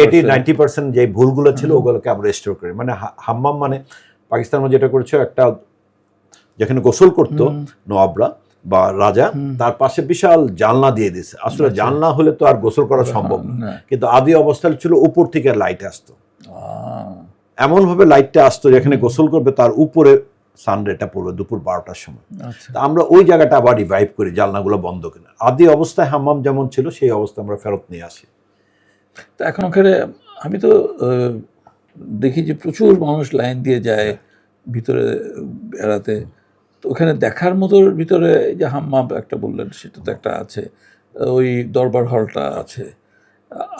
80-90% যে ভুলগুলো ছিল ওগুলোকে আমরা রেস্টোর করি। মানে হাম্মাম মানে পাকিস্তান যেটা করেছে, একটা যেখানে গোসল করতো নবাবরা বা রাজা, তার পাশে বিশাল জানলা দিয়ে দিয়েছে। আসলে জানলা হলে তো আর গোসল করা সম্ভব না, কিন্তু আদি অবস্থায় ছিল উপর থেকে লাইট আসতো, এমন ভাবে লাইটটা আসতো যেখানে গোসল করবে তার উপরে সানরেটা পড়বে দুপুর 12টার সময়। তা আমরা ওই জায়গাটা আবার রিভাইভ করি, জানলাগুলো বন্ধ করে। আদি অবস্থায় হাম্মাম যেমন ছিল সেই অবস্থা আমরা ফেরত নিয়ে আসি। তো এখন ওখানে আমি তো দেখি যে প্রচুর মানুষ লাইন দিয়ে যায় ভিতরে বেড়াতে। তো ওখানে দেখার মতো ভিতরে যে হাম্মাম একটা বললেন সেটা তো একটা আছে, ওই দরবার হলটা আছে,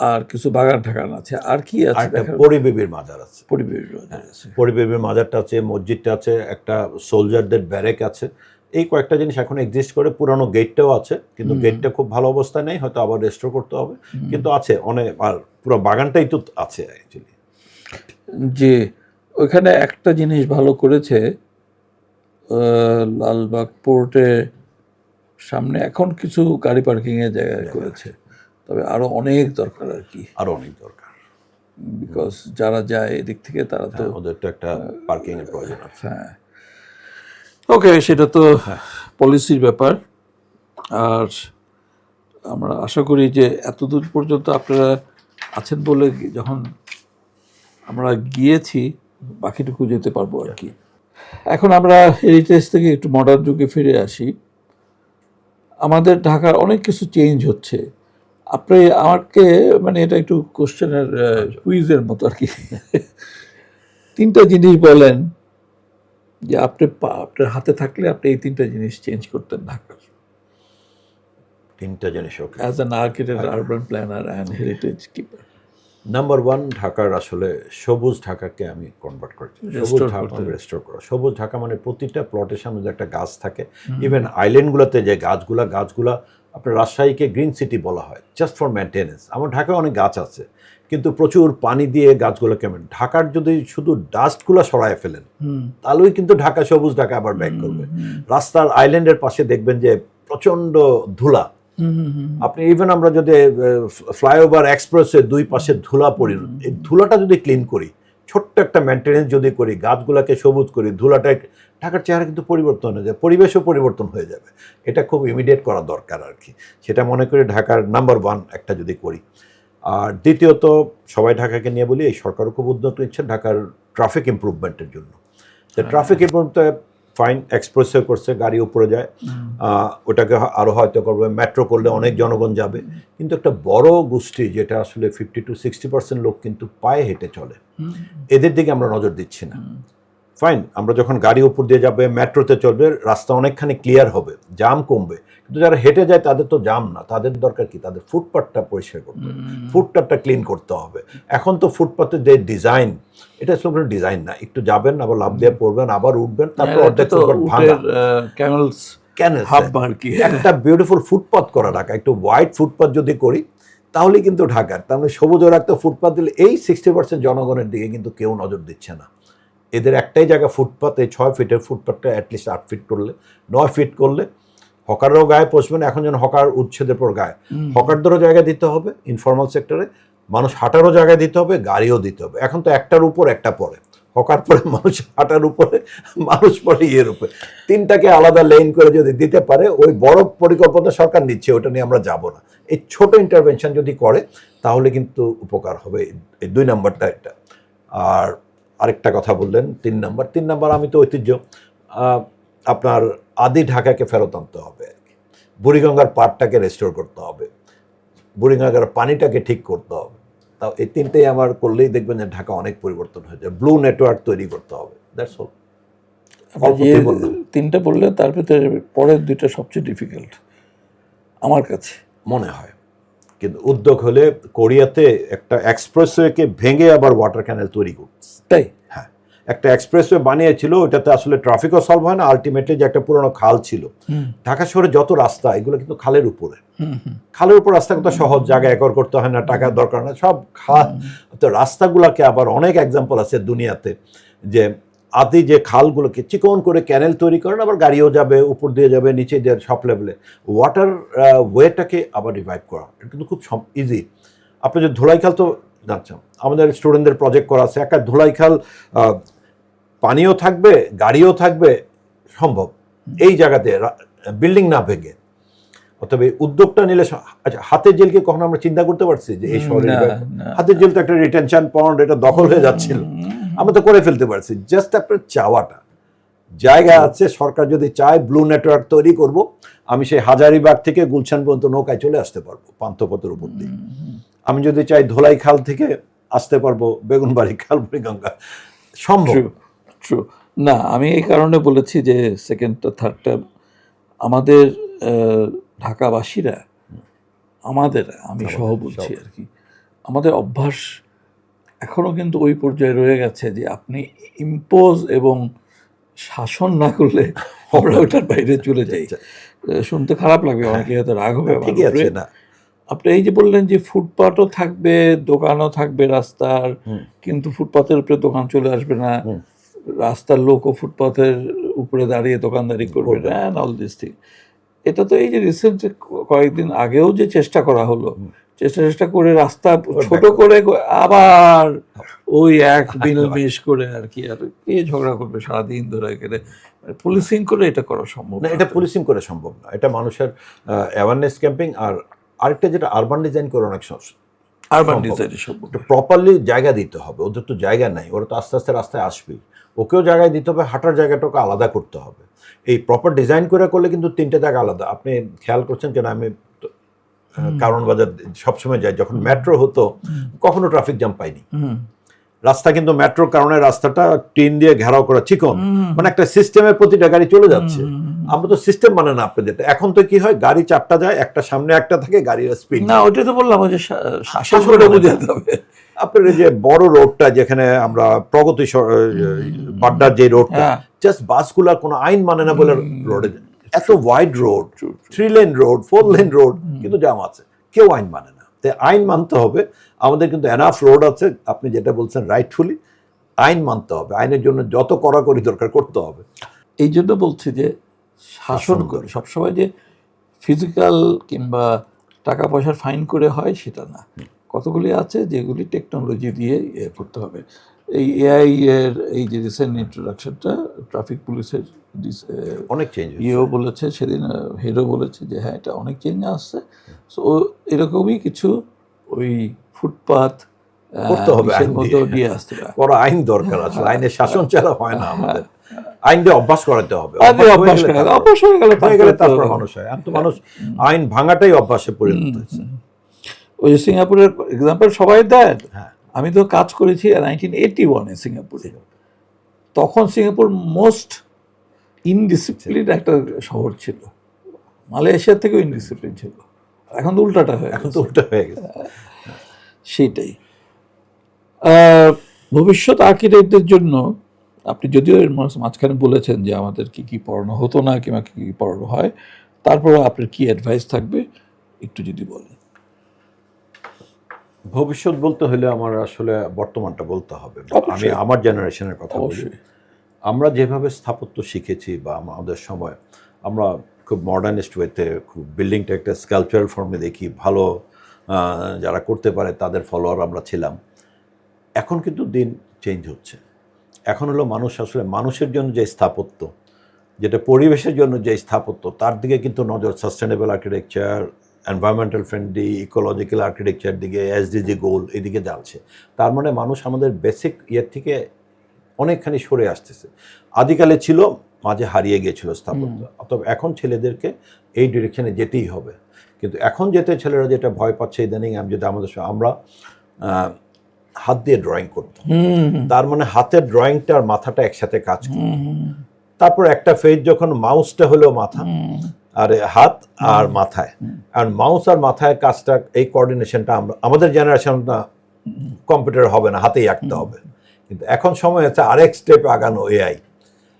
আর কিছু বাগান ঠাগান আছে, আর কি আর আছে? একটা পরিবেবীর মাজার আছে, পরিবেশ আছে, পরিবেবীর মাজারটা আছে, মসজিদটা আছে, একটা সোলজারদের ব্যারেক আছে। এই কয়েকটা জিনিস এখন এক্সিস্ট করে। পুরানো গেটটাও আছে, কিন্তু গেটটা খুব ভালো অবস্থায় নেই, হয়তো আবার রেস্টোর করতে হবে, কিন্তু আছে অনেক। আর পুরো বাগানটাই তো আছে অ্যাকচুয়ালি। যে ওইখানে একটা জিনিস ভালো করেছে, লালবাগ পোর্টের সামনে এখন কিছু গাড়ি পার্কিং এর জায়গায় করেছে, তবে আরো অনেক দরকার আর কি, আরো অনেক দরকার। বিকজ যারা যায় এদিক থেকে তারা তো ওদের তো একটা পার্কিং এর প্রয়োজন আছে। হ্যাঁ, ওকে, সেটা তো পলিসির ব্যাপার। আর আমরা আশা করি যে এতদূর পর্যন্ত আপনারা আছেন বলে যখন আমরা গিয়েছি বাকিটুকু যেতে পারবো আর কি। এখন আমরা হেরিটেজ থেকে একটু মডার্ন যুগে ফিরে আসি। আমাদের ঢাকার অনেক কিছু চেঞ্জ হচ্ছে। আপনি আমাকে, মানে এটা একটু কোশ্চেনের কুইজের মতো আর কি, 3টা জিনিস বলেন যে আপনার হাতে থাকলে আপনি এই 3টা জিনিস চেঞ্জ করতেন ঢাকার, 3টা জিনিস। Okay, as an architect, urban planner and heritage keeper. Number 1, ঢাকার আসলে সবুজ ঢাকাকে আমি কনভার্ট করেছি, সবুজ ঢাকা রেস্টোর করা। সবুজ ঢাকা মানে প্রতিটা প্লটের সামনে যে একটা গাছ থাকে, ইভেন আইল্যান্ডগুলোতে যে গাছগুলা আপনার রাজশাহীকে গ্রিন সিটি বলা হয় জাস্ট ফর মেনটেনেন্স। আমার ঢাকায় অনেক গাছ আছে, কিন্তু প্রচুর পানি দিয়ে গাছগুলো কেমন, ঢাকার যদি শুধু ডাস্টগুলো সরায় ফেলেন তাহলেই কিন্তু ঢাকা সবুজ ঢাকা আবার ব্যাক করবে। রাস্তার আইল্যান্ডের পাশে দেখবেন যে প্রচণ্ড ধুলা, আপনি ইভেন আমরা যদি ফ্লাইওভার এক্সপ্রেসের দুই পাশে ধুলা পড়ি, এই ধুলাটা যদি ক্লিন করি, ছোট্ট একটা মেনটেনেন্স যদি করি, গাছগুলোকে সবুজ করি, ধুলাটা, ঢাকার চেহারা কিন্তু পরিবর্তন হয়ে যাবে, পরিবেশও পরিবর্তন হয়ে যাবে। এটা খুব ইমিডিয়েট করা দরকার আর কি, সেটা মনে করি ঢাকার নাম্বার 1 একটা যদি করি। আর দ্বিতীয়ত সবাই ঢাকাকে নিয়ে বলি, এই সরকারও খুব উদ্যোগ নিচ্ছে ঢাকার ট্রাফিক ইমপ্রুভমেন্টের জন্য। ট্রাফিক ইমপ্রুভমেন্ট ফাইন, এক্সপ্রেসওয়ে করছে, গাড়ি উপরে যায়, ওটাকে আরও হয়তো করবে, মেট্রো করলে অনেক জনগণ যাবে। কিন্তু একটা বড় গোষ্ঠী যেটা আসলে 50 to 60% লোক কিন্তু পায়ে হেঁটে চলে, এদের দিকে আমরা নজর দিচ্ছি না। ফাইন, আমরা যখন গাড়ি উপর দিয়ে যাবে, মেট্রোতে চলবে, রাস্তা অনেকখানি ক্লিয়ার হবে, জাম কমবে, কিন্তু যারা হেঁটে যায় তাদের তো জাম না, তাদের দরকার কি, তাদের ফুটপাথটা পরিষ্কার করতে হবে, ফুটপাথটা ক্লিন করতে হবে। এখন তো ফুটপাথের যে ডিজাইন, এটা আসলে কোনো ডিজাইন না, একটু যাবেন, আবার লাফ দিয়ে পড়বেন, আবার উঠবেন, তারপর অর্ধেক ফুটপাথ ভাঙা। কেন একটা বিউটিফুল ফুটপাথ করা ঢাকা, একটু হোয়াইট ফুটপাথ যদি করি তাহলে কিন্তু ঢাকার, তার মানে সবুজ রাখতে ফুটপাথ দিলে এই 60% জনগণের দিকে কিন্তু কেউ নজর দিচ্ছে না। এদের একটাই জায়গা ফুটপাথ, এই 6 ফিটের ফুটপাথটা অ্যাটলিস্ট 8 ফিট করলে, 9 ফিট করলে হকাররাও গায়ে পৌঁছবে না। এখন যেন হকার উচ্ছেদের পর গায়ে, হকারদেরও জায়গা দিতে হবে ইনফর্মাল সেক্টরে, মানুষ হাঁটারও জায়গা দিতে হবে, গাড়িও দিতে হবে। এখন তো একটার উপর একটা পড়ে, হকার পরে মানুষ, হাঁটার উপরে মানুষ পরে, ইয়ের উপরে, তিনটাকে আলাদা লেন করে যদি দিতে পারে, ওই বড় পরিকল্পনা সরকার নিচ্ছে, ওটা নিয়ে আমরা যাব না। এই ছোট ইন্টারভেনশন যদি করে তাহলে কিন্তু উপকার হবে। এই 2 নাম্বারটা এটা। আর আরেকটা কথা বললেন 3 নাম্বার, আমি তো ঐতিহ্য, আপনার আদি ঢাকাকে ফেরত আনতে হবে আর কি, বুড়িগঙ্গার পাড়টাকে রেস্টোর করতে হবে, বুড়িগঙ্গার পানিটাকে ঠিক করতে হবে। তাও এই 3টেই আমার করলেই দেখবেন যে ঢাকা অনেক পরিবর্তন হয়ে যায়। ব্লু নেটওয়ার্ক তৈরি করতে হবে, দ্যাটস অল। 3টা বললে তার ভিতরে পরের 2টা সবচেয়ে ডিফিকাল্ট আমার কাছে মনে হয়, কিন্তু উদ্যোগ হলে কোরিয়াতে একটা এক্সপ্রেসওয়েকে ভেঙে আবার ওয়াটার ক্যানেল তৈরি করছে। তাই? হ্যাঁ, একটা এক্সপ্রেসওয়ে বানিয়েছিল, ওটাতে আসলে ট্রাফিকও সলভ হয় না, আলটিমেটলি যে একটা পুরোনো খাল ছিল, ঢাকা শহরে যত রাস্তা এগুলো কিন্তু খালের উপরে, খালের উপর রাস্তা কত সহজ, জায়গা একর করতে হয় না, টাকার দরকার না, সব খাল। তো রাস্তাগুলোকে আবার অনেক এক্সাম্পল আছে দুনিয়াতে, যে আদি যে খালগুলোকে চিকন করে ক্যানেল তৈরি করেন, আবার গাড়িও যাবে, উপর দিয়ে যাবে, নিচে দিয়ে, সব লেভেলে ওয়াটার ওয়েটাকে আবার রিভাইভ করা, এটা কিন্তু খুব ইজি। আপনি যে ধুলাইখাল তো জানছেন, আমাদের স্টুডেন্টদের প্রজেক্ট করা আছে, একটা ধুলাইখাল পানিও থাকবে, গাড়িও থাকবে, সম্ভব এই জায়গাতে, বিল্ডিং না ভেঙে। অতএব এই উদ্যোগটা নিলে, আচ্ছা, হাতের জেলকে কখনো আমরা চিন্তা করতে পারছি যে এই শহরে হাতের জেল তো একটা রিটেনশন পয়েন্ট, এটা দখল হয়ে যাচ্ছিল, আমরা তো করে ফেলতে পারছি। জাস্ট আপনার চাওয়াটা, জায়গা আছে, সরকার যদি চায় ব্লু নেটওয়ার্ক তৈরি করব, আমি সেই হাজারিবাগ থেকে গুলশান পর্যন্ত নৌকায় চলে আসতে পারবো পান্থপথের উপর দিয়ে। আমি যদি চাই ধোলাই খাল থেকে আসতে পারবো বেগুনবাড়ি খাল, বুড়িগঙ্গা, সম্ভব। ট্রু। না, আমি এই কারণে বলেছি যে সেকেন্ডটা থার্ডটা আমাদের ঢাকাবাসীরা, আমি সহ বলছি আর কি, আমাদের অভ্যাস এখনো কিন্তু ওই পর্যায়ে রয়ে গেছে যে আপনি ইম্পোজ এবং শাসন না করলে আমরা ওটার বাইরে চলে যাই। শুনতে খারাপ লাগবে, অনেকে হয়তো রাগ হবে। ঠিকই আছে না, আপনি এই যে বললেন যে ফুটপাথও থাকবে, দোকানও থাকবে রাস্তার, কিন্তু ফুটপাথের উপরে দোকান চলে আসবে না, রাস্তার লোকও ফুটপাথের উপরে দাঁড়িয়ে দোকানদারি করবে না, অল দিস থিং। এটা তো এই যে রিসেন্ট কয়েকদিন আগেও যে চেষ্টা করা হলো, চেষ্টা করে রাস্তা ছোট করে আবার ওই এক মিলমিশ করে আর কি, আর কে ঝগড়া করবে সারাদিন ধরে গেলে, পুলিশিং করে এটা করা সম্ভব না। এটা পুলিশিং করে সম্ভব না, এটা মানুষের অ্যাওয়ারনেস ক্যাম্পিং। আর আরেকটা যেটা আরবান ডিজাইন করে অনেক আরবান ডিজাইন সম্ভব, প্রপারলি জায়গা দিতে হবে। ওদের তো জায়গা নাই, ওরা তো আস্তে আস্তে রাস্তায় আসবেই, ওকেও জায়গায় দিতে হবে, হাঁটার জায়গাটাকে আলাদা করতে হবে। এই প্রপার ডিজাইন করে করলে কিন্তু 3টে জায়গা আলাদা। আপনি খেয়াল করছেন কেন, আমি কারণ বাজার সবসময় যাই, যখন মেট্রো হতো কখনো ট্রাফিক জ্যাম পাইনি। রাস্তা কিন্তু মেট্রোর কারণে রাস্তাটা টিন দিয়ে ঘেরাও করা, চিকন, মানে একটা সিস্টেমের প্রতিটা গাড়ি চলে যাচ্ছে। আমরা তো সিস্টেম মানে না আপনাদের, এখন তো কি হয়, গাড়ি 4টা যায়, একটা সামনে একটা থাকে, গাড়ির স্পিড না, ওইটা তো বললাম যে শাসন করে বুঝাতে হবে। আপনার যে বড় রোডটা, যেখানে আমরা প্রগতি বাড্ডার যে রোডটা, জাস্ট বাসগুলা কোনো আইন মানে না বলে রোডে এত wide road, 3 lane road, 4 lane road, কিন্তু জ্যাম আছে, কেউ আইন মানে না। তাই আইন মানতে হবে। আমাদের কিন্তু এনাফ রোড আছে, আপনি যেটা বলছেন রাইটফুলি, আইন মানতে হবে, আইনের জন্য যত কড়াকড়ি দরকার করতে হবে। এই জন্য বলছি যে শাসন করে সবসময় যে ফিজিক্যাল কিংবা টাকা পয়সার ফাইন করে হয় সেটা না, কতগুলি আছে যেগুলি টেকনোলজি দিয়ে করতে হবে। এই এআই এর এই যে রিসেন্ট ইন্ট্রোডাকশনটা ট্রাফিক পুলিশের অনেক চেঞ্জ ইয়েও বলেছে সেদিন, হেডও বলেছে যে হ্যাঁ এটা অনেক চেঞ্জ আসছে। সো এরকমই কিছু ওই ফুটপাথ করতে হবে, আইন মতো নিয়ে আসতে হবে। বড় আইন দরকার আছে, আইনের শাসন ছাড়া হয় না আমাদের। আইনটা অভ্যাস করাতে হবে, অভ্যাস হয়ে গেলে তারপর মানুষ হয়। এখন তো মানুষ আইন ভাঙাটাই অভ্যাসে পরিণত হয়েছে। ওই সিঙ্গাপুরের এক্সাম্পল সবাই দেয়। হ্যাঁ, আমি তো কাজ করেছি 1981-এ সিঙ্গাপুরে। তখন সিঙ্গাপুর মোস্ট ইনডিসিপ্লিন একটা শহর ছিল, মালয়েশিয়ার থেকেও ইনডিসিপ্লিন ছিল। এখন তো উল্টাটা হয়ে এখন তো উল্টা হয়ে গেছে। সেইটাই। ভবিষ্যৎ আর্কিটেক্টদের জন্য আপনি যদিও এর মাঝখানে বলেছেন যে আমাদের কি কি পড়ানো হতো না কিংবা কি কি পড়ানো হয়, তারপরে আপনার কি অ্যাডভাইস থাকবে একটু যদি বলেন। ভবিষ্যৎ বলতে হলে আমার আসলে বর্তমানটা বলতে হবে। আমি অবশ্যই। আমার জেনারেশনের কথা বলি। অবশ্যই। আমরা যেভাবে স্থাপত্য শিখেছি বা আমাদের সময় আমরা খুব মডার্নিস্ট ওয়েতে, খুব বিল্ডিংটা একটা স্কালচারাল ফর্মে দেখি, ভালো যারা করতে পারে তাদের ফলোয়ার আমরা ছিলাম। এখন কিন্তু দিন চেঞ্জ হচ্ছে। এখন হলো মানুষ আসলে মানুষের জন্য যে স্থাপত্য, যেটা পরিবেশের জন্য যে স্থাপত্য, তার দিকে কিন্তু নজর, sustainable architecture, environmental friendly, ecological architecture দিকে, এসডিজি গোল, এদিকে যাচ্ছে। তার মানে মানুষ আমাদের বেসিক ইয়ের থেকে অনেকখানি সরে আসতেছে। আদিকালে ছিল, মাঝে হারিয়ে গিয়েছিল স্থাপত্য। অথবা এখন ছেলেদেরকে এই ডিরেকশনে যেতেই হবে। কিন্তু এখন যেতে ছেলেরা যেটা ভয় পাচ্ছে ইদানিং, আমি যেটা আমরা হাত দিয়ে ড্রয়িং করতাম, তার মানে হাতের ড্রয়িংটা আর মাথাটা একসাথে কাজ করত। তারপর একটা ফেজ যখন মাউসটা হলো মাথা আর হাত আর মাথায়, আর মাউস আর মাথায় কাজটা, এই কোঅর্ডিনেশনটা আমাদের জেনারেশনটা কম্পিউটার হবে না, হাতেই আঁকতে হবে। কিন্তু এখন সময় আছে আরেক স্টেপ আগানো, এআই।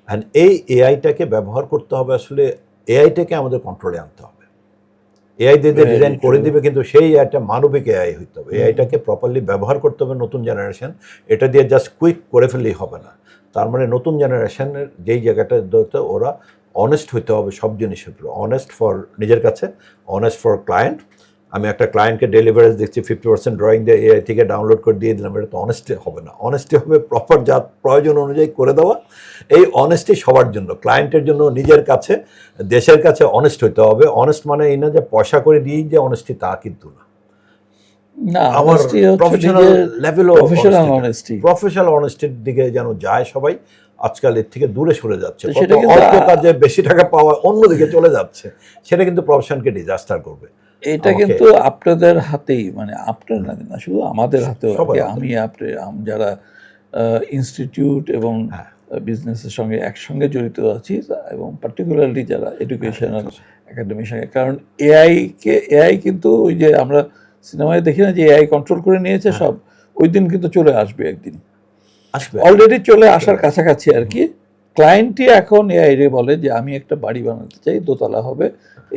অ্যান্ড এই এআইটাকে ব্যবহার করতে হবে, আসলে এআইটাকে আমাদের কন্ট্রোলে আনতে হবে। এআই দিয়ে ডিজাইন করে দিবে, কিন্তু সেই একটা মানবিক এআই হইতে হবে। এআইটাকে প্রপারলি ব্যবহার করতে হবে নতুন জেনারেশন। এটা দিয়ে জাস্ট কুইক করে ফেললেই হবে না। তার মানে নতুন জেনারেশনের যেই জায়গাটা ধরতে, ওরা অনেস্ট হইতে হবে সব জিনিসের উপরে। অনেস্ট ফর নিজের কাছে, অনেস্ট ফর ক্লায়েন্ট। আমি একটা ক্লায়েন্টকে ডেলিভারেজ দেখছি 50% ড্রয়িং দিয়ে এআই থেকে ডাউনলোড করে দিয়ে দিলাম, এটা তো অনেস্টি হবে না। অনেস্টি হবে প্রপার যা প্রয়োজন অনুযায়ী করে দেওয়া। এই অনেস্টি সবার জন্য, ক্লায়েন্টের জন্য, নিজের কাছে, দেশের কাছে অনেস্ট হইতে হবে। অনেস্ট মানে এই না যে পয়সা করে দিয়েই যে অনেস্টি, তা কিন্তু না। আমার প্রফেশনাল লেভেলও প্রফেশনাল অনেস্টির দিকে যেন যায় সবাই। আজকাল এর থেকে দূরে সরে যাচ্ছে, অল্প কাজে বেশি টাকা পাওয়া অন্যদিকে চলে যাচ্ছে। সেটা কিন্তু প্রফেশনকে ডিজাস্টার করবে। এটা কিন্তু আপনাদের হাতেই, মানে আপনার না, শুধু আমাদের হাতেও। আমি যারা ইনস্টিটিউট এবং বিজনেসের সঙ্গে একসঙ্গে জড়িত আছি, এবং পার্টিকুলারলি যারা এডুকেশনাল একাডেমির সঙ্গে, কারণ এআই কিন্তু ওই যে আমরা সিনেমায় দেখি না যে এআই কন্ট্রোল করে নিয়েছে সব, ওই দিন কিন্তু চলে আসবে একদিন, আসবে, অলরেডি চলে আসার কাছাকাছি আর কি। ক্লায়েন্টই এখন এআই রে বলে যে আমি একটা বাড়ি বানাতে চাই, দোতলা হবে,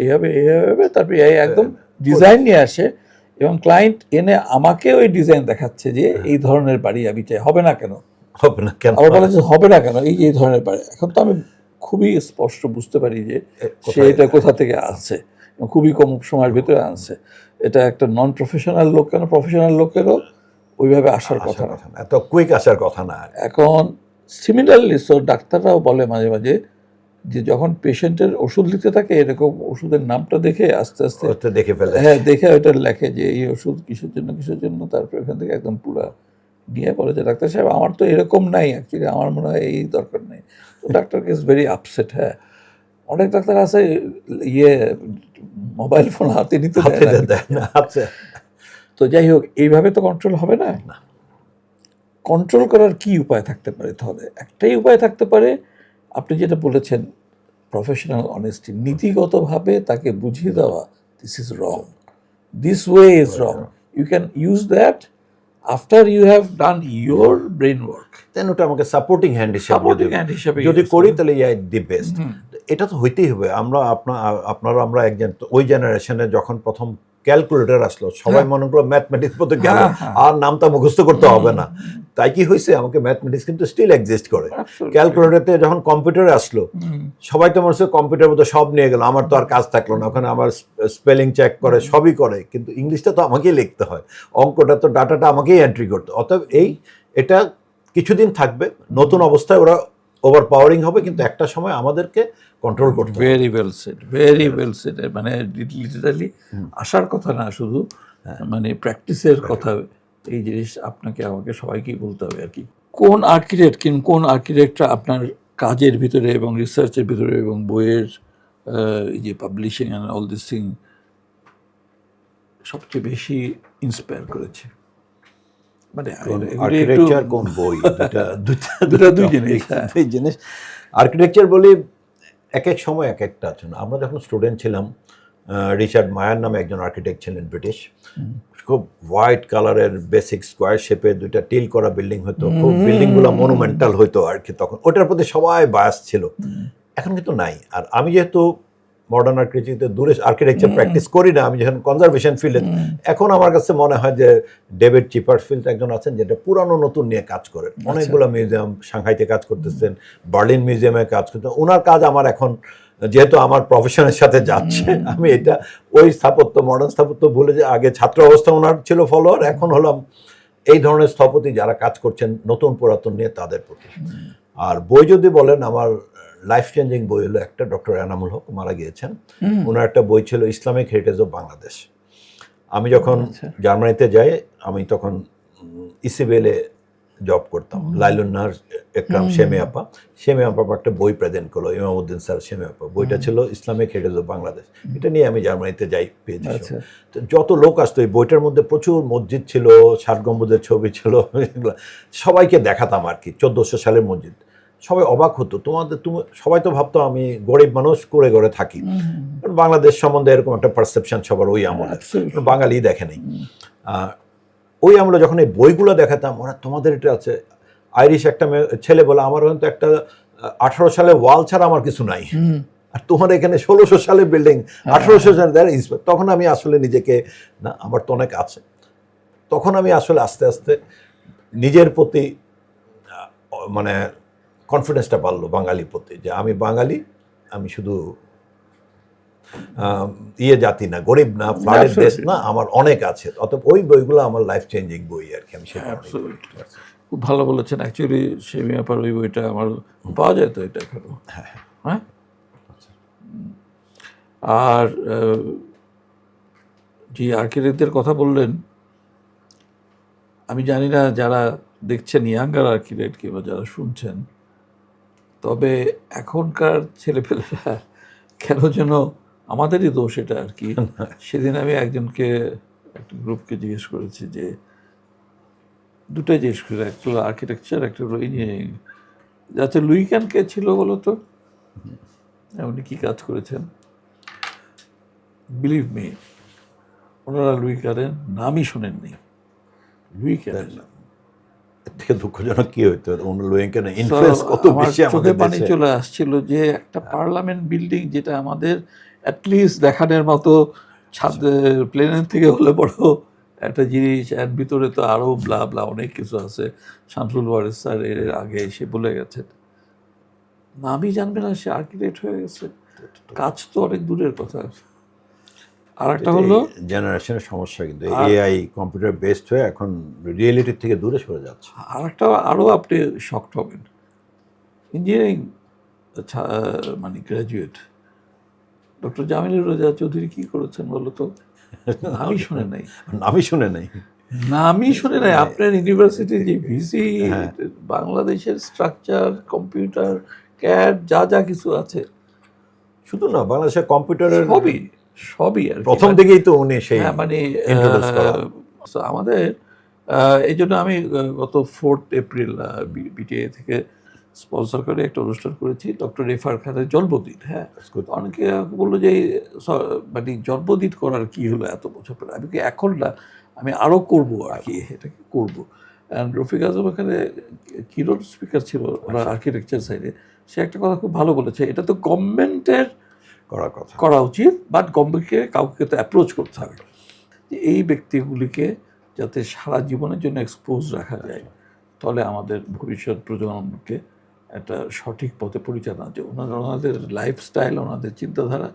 এইভাবে এইভাবে, তারপরে এআই একদম ডিজাইন নিয়ে আসে, এবং ক্লায়েন্ট এনে আমাকে ওই ডিজাইন দেখাচ্ছে যে এই ধরনের বাড়ি আমি চাই। হবে না কেন, হবে না কেন, আবার বলে যে হবে না কেন, এই ধরনের বাড়ি। এখন তো আমি খুবই স্পষ্ট বুঝতে পারি যে সে এটা কোথা থেকে আসছে, খুবই কম সময়ের ভিতরে আনছে। এটা একটা নন প্রফেশনাল লোক কেন, প্রফেশনাল লোকেরও ওইভাবে আসার কথা না, এত কুইক আসার কথা না। এখন সিমিলারলি ডাক্তাররাও বলে মাঝে মাঝে যে যখন পেশেন্টের ওষুধ লিখতে থাকে, এরকম ওষুধের নামটা দেখে আস্তে আস্তে দেখে ফেলে, হ্যাঁ দেখে ওইটা লেখে যে এই ওষুধ কিসের জন্য, তারপরে ওখান থেকে একদম পুরা নিয়ে বলে যে ডাক্তার সাহেব আমার তো এরকম নাই, অ্যাকচুয়ালি আমার মনে হয় এই দরকার নেই। তো ডাক্তার ইজ ভেরি আপসেট। হ্যাঁ, অনেক ডাক্তার আছে মোবাইল ফোন হাতে নিতে দেয় না। তো যাই হোক, এইভাবে তো কন্ট্রোল হবে না। কন্ট্রোল করার কি উপায় থাকতে পারে? তাহলে একটাই উপায় থাকতে পারে, আপনি যেটা বলেছেন, প্রফেশনাল অনেস্টি, নীতিগতভাবে তাকে বুঝিয়ে দেওয়া this is wrong, this way is wrong, you can use that, after you have done your brain work, then ওটা আমাকে সাপোর্টিং হ্যান্ড হিসেবে সাপোর্টিং হ্যান্ড হিসেবে যদি করি তাহলে দি বেস্ট। এটা তো হইতেই হবে। আমরা একজন ওই জেনারেশনে যখন প্রথম ক্যালকুলেটর আসলো সবাই মনে করলো ম্যাথমেটিক্স পড়তে গেল আর নামটা মুখস্থ করতে হবে না, তাই কি হয়েছে আমাকে ম্যাথমেটিক্স কিন্তু স্টিল এক্সিস্ট করে। ক্যালকুলেটরতে যখন কম্পিউটার আসলো সবাই তো মনে হচ্ছে কম্পিউটার মধ্যে সব নিয়ে গেল, আমার তো আর কাজ থাকলো না, ওখানে আমার স্পেলিং চেক করে সবই করে, কিন্তু ইংলিশটা তো আমাকেই লিখতে হয়, অঙ্কটা তো ডাটাটা আমাকেই এন্ট্রি করতে। অতএব এটা কিছুদিন থাকবে, নতুন অবস্থায় ওরা ওভার পাওয়ারিং হবে, কিন্তু একটা সময় আমাদেরকে কন্ট্রোল করতে হবে। Very well said, very well said. মানে লিটারালি আসার কথা না, শুধু মানে প্র্যাকটিসের কথা। এই জিনিস আপনাকে আমাকে সবাইকেই বলতে হবে আর কি। কোন আর্কিটেক্টটা আপনার কাজের ভিতরে এবং রিসার্চের ভিতরে এবং বইয়ের এই যে publishing and all this thing সবচেয়ে বেশি ইন্সপায়ার করেছে? মানে আর্কিটেকচার কোন বই? দুই জিনিস। দুই জিনিস। আর্কিটেকচার বলি এক এক সময় এক একটা আছে না। আমরা যখন স্টুডেন্ট ছিলাম, রিচার্ড মায়ার নামে একজন আর্কিটেক্ট ছিলেন, ব্রিটিশ, খুব হোয়াইট কালারের বেসিক স্কোয়ার শেপে দুইটা টিল করা বিল্ডিং হতো, খুব বিল্ডিংগুলো মনুমেন্টাল হইতো আর কি। তখন ওটার প্রতি সবাই বায়াস ছিল, এখন কিন্তু নাই। আর আমি যেহেতু মডার্ন আর্কিটেকচার দূরে আর্কিটেকচার প্র্যাকটিস করি না, আমি যখন কনজারভেশন ফিল্ডে, এখন আমার কাছে মনে হয় যে ডেভিড চিপারফিল্ড একজন আছেন যেটা পুরানো নতুন নিয়ে কাজ করেন, অনেকগুলো মিউজিয়াম সাংহাইতে কাজ করতেছেন, বার্লিন মিউজিয়ামে কাজ করতেন। ওনার কাজ আমার এখন যেহেতু আমার প্রফেশনের সাথে যাচ্ছে, আমি এটা ওই স্থাপত্য মডার্ন স্থাপত্য ভুলে যে আগে ছাত্র অবস্থা ওনার ছিল ফলোয়ার, এখন হলাম এই ধরনের স্থপতি যারা কাজ করছেন নতুন পুরাতন নিয়ে তাদের প্রতি। আর বই যদি বলেন, আমার লাইফ চেঞ্জিং বই হলো একটা, ডক্টর এনামুল হক মারা গিয়েছেন, ওনার একটা বই ছিল ইসলামিক হেরিটেজ অফ বাংলাদেশ। আমি যখন জার্মানিতে যাই, আমি তখন ইসিবেলে জব করতাম, লাইলুন নাহার একরাম শেমে আপা একটা বই প্রেজেন্ট করলো, ইমামউদ্দিন স্যার শেমে আপা, বইটা ছিল ইসলামিক হেরিটেজ অফ বাংলাদেশ। এটা নিয়ে আমি জার্মানিতে যাই, পেয়েছি। তো যত লোক আসতো, এই বইটার মধ্যে প্রচুর মসজিদ ছিল, ৬০ গম্বুজের ছবি ছিল, সবাইকে দেখাতাম আর কি, ১৪০০ সালের মসজিদ। সবাই অবাক হতো, সবাই তো ভাবতো আমি গরিব মানুষ, করে ঘরে থাকি। বাংলাদেশ সম্বন্ধে এরকম একটা পারসেপশন সবার ওই আমলে, বাঙালি দেখে নেই। ওই আমলে যখন এই বইগুলো দেখাতাম, ওরা তোমাদের এটা আছে, আইরিশ একটা ছেলে বলে আমার হয়তো একটা ১৮০০ সালে ওয়াল ছাড়া আমার কিছু নাই, আর তোমার এখানে ১৬০০ সালের বিল্ডিং, ১৮০০ সালে। তখন আমি আসলে নিজেকে, না আমার তো অনেক আছে, তখন আমি আসলে আস্তে আস্তে নিজের প্রতি মানে কনফিডেন্সটা বাড়লো বাঙালির প্রতি, যে আমি বাঙালি, আমি শুধু জাতি না, গরিব না, ফ্লাডের দেশ না, আমার অনেক আছে। অতএব ওই বইগুলো আমার লাইফ চেঞ্জিং বই আর কি। আমি খুব ভালো বলেছেন। অ্যাকচুয়ালি শেমি আপার ওই বইটা আমার পাওয়া যায় তো, এটা এখনো? হ্যাঁ। আর যে আর্কিটেক্টদের কথা বললেন, আমি জানি না যারা দেখছেন ইয়াঙ্গার আর্কিটেক্ট কিংবা যারা শুনছেন, তবে এখনকার ছেলেপেলেরা কেন যেন, আমাদেরই দোষ এটা আর কি। সেদিন আমি একটা গ্রুপকে জিজ্ঞেস করেছি, যে দুটোই জিজ্ঞেস করি, একটা হলো আর্কিটেকচার, একটা হলো ইঞ্জিনিয়ারিং। যাতে লুইকান কে ছিল বলো তো, উনি কী কাজ করেছেন? বিলিভ মি, ওনারা লুইকানের নামই শোনেননি। লুইকানের নাম থেকে দুঃখজনক কি হইতো, ইনফ্লুয়েন্স কত বেশি আমাদের পানি চলে আসছিল, যে একটা পার্লামেন্ট বিল্ডিং যেটা আমাদের অ্যাটলিস্ট দেখানোর মতো, ছাদ প্লেনের থেকে হলে বড় একটা জিনিস, এর ভিতরে তো আরও ব্লা অনেক কিছু আছে। শামসুল ওয়ারিস স্যার এর আগে এসে বলে গেছেন, নামই জানবে না, সে আর্কিটেক্ট হয়ে গেছে। কাজ তো অনেক দূরের কথা। আর একটা হলো জেনারেশনের সমস্যা, কিন্তু এআই কম্পিউটার বেসড হয়ে এখন রিয়েলিটির থেকে দূরে সরে যাচ্ছে। আর একটা আরও আপনি শকড হবেন, ইঞ্জিনিয়ারিং মানে গ্র্যাজুয়েট ডক্টর জামিলুর রেজা চৌধুরী কী করেছেন বলো তো? নামই শুনে নাই। আপনার ইউনিভার্সিটির যে ভিসি, বাংলাদেশের স্ট্রাকচার, কম্পিউটার, ক্যাড, যা কিছু আছে, শুধু না, বাংলাদেশের কম্পিউটারের সবই আর প্রথম দিকেই তো উনি সেই মানে আমাদের এই জন্য আমি গত 4 এপ্রিল বিটিএ থেকে স্পন্সর করে একটা অনুষ্ঠান করেছি ডক্টর ইরফান খানের জন্মদিন। হ্যাঁ, That's good. অনেকে বললো যে মানে জন্মদিন করার কি হলো এত বছর পরে, আমি কি এখন না, আমি আরো করব আর কি, এটাকে করব। অ্যান্ড রফিক আজম এখানে কিরণ স্পিকার ছিল ওনার আর্কিটেকচার সাইডে, সে একটা কথা খুব ভালো বলেছে, এটা তো গভর্নমেন্টের করার কথা। করা উচিত, বাট গভর্নমেন্টকে কাউকে তো অ্যাপ্রোচ করতে হবে যে এই ব্যক্তিগুলিকে যাতে সারা জীবনের জন্য এক্সপোজ রাখা যায়, তাহলে আমাদের ভবিষ্যৎ প্রজন্মকে একটা সঠিক পথে পরিচালনা, যে ওনাদের লাইফস্টাইল, ওনাদের চিন্তাধারা,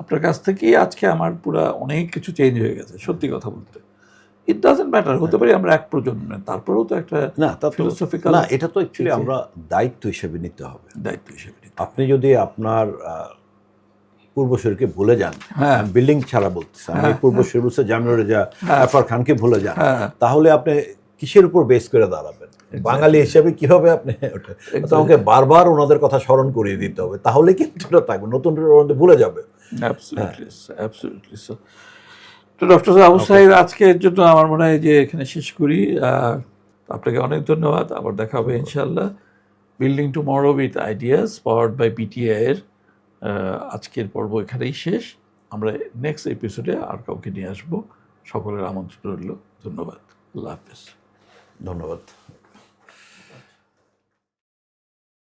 আপনার কাছ থেকেই আজকে আমার পুরা অনেক কিছু চেঞ্জ হয়ে গেছে, সত্যি কথা বলতে। ইট ডাজন্ট ম্যাটার, হতে পারি আমরা এক প্রজন্মের, তারপরেও তো একটা না, তা তো ফিলোসফিক্যাল না, এটা তো অ্যাকচুয়ালি আমরা দায়িত্ব হিসেবে নিতে হবে। দায়িত্ব হিসেবে নিতে। আপনি যদি আপনার পূর্বসূরকে ভুলে যান, হ্যাঁ। বিল্ডিং ছাড়া বলতেছে, আমি পূর্বসূর বলছে জামিনুর রেজা, আফার খানকে ভুলে যান, তাহলে আপনি কিসের উপর বেস করে দাঁড়াবেন? বাঙালি হিসেবে কিভাবে আপনি তো আমাকে বারবার ওনাদের কথা স্মরণ করিয়ে দিতে হবে, তাহলে কিন্তু এটা থাকবে, নতুন ভুলে যাবে। Absolutely, absolutely. সো তো ডক্টর আবু সাঈদ, আজকের জন্য আমার মনে হয় যে এখানে শেষ করি। আপনাকে অনেক ধন্যবাদ, আবার দেখা হবে ইনশাআল্লাহ। Building tomorrow with ideas powered by PTI এর আজকের পর্ব এখানেই শেষ। আমরা নেক্সট এপিসোডে আর কাউকে নিয়ে আসবো। সকলের আমন্ত্রণ রইল। ধন্যবাদ। আল্লাহ হাফেজ। ধন্যবাদ।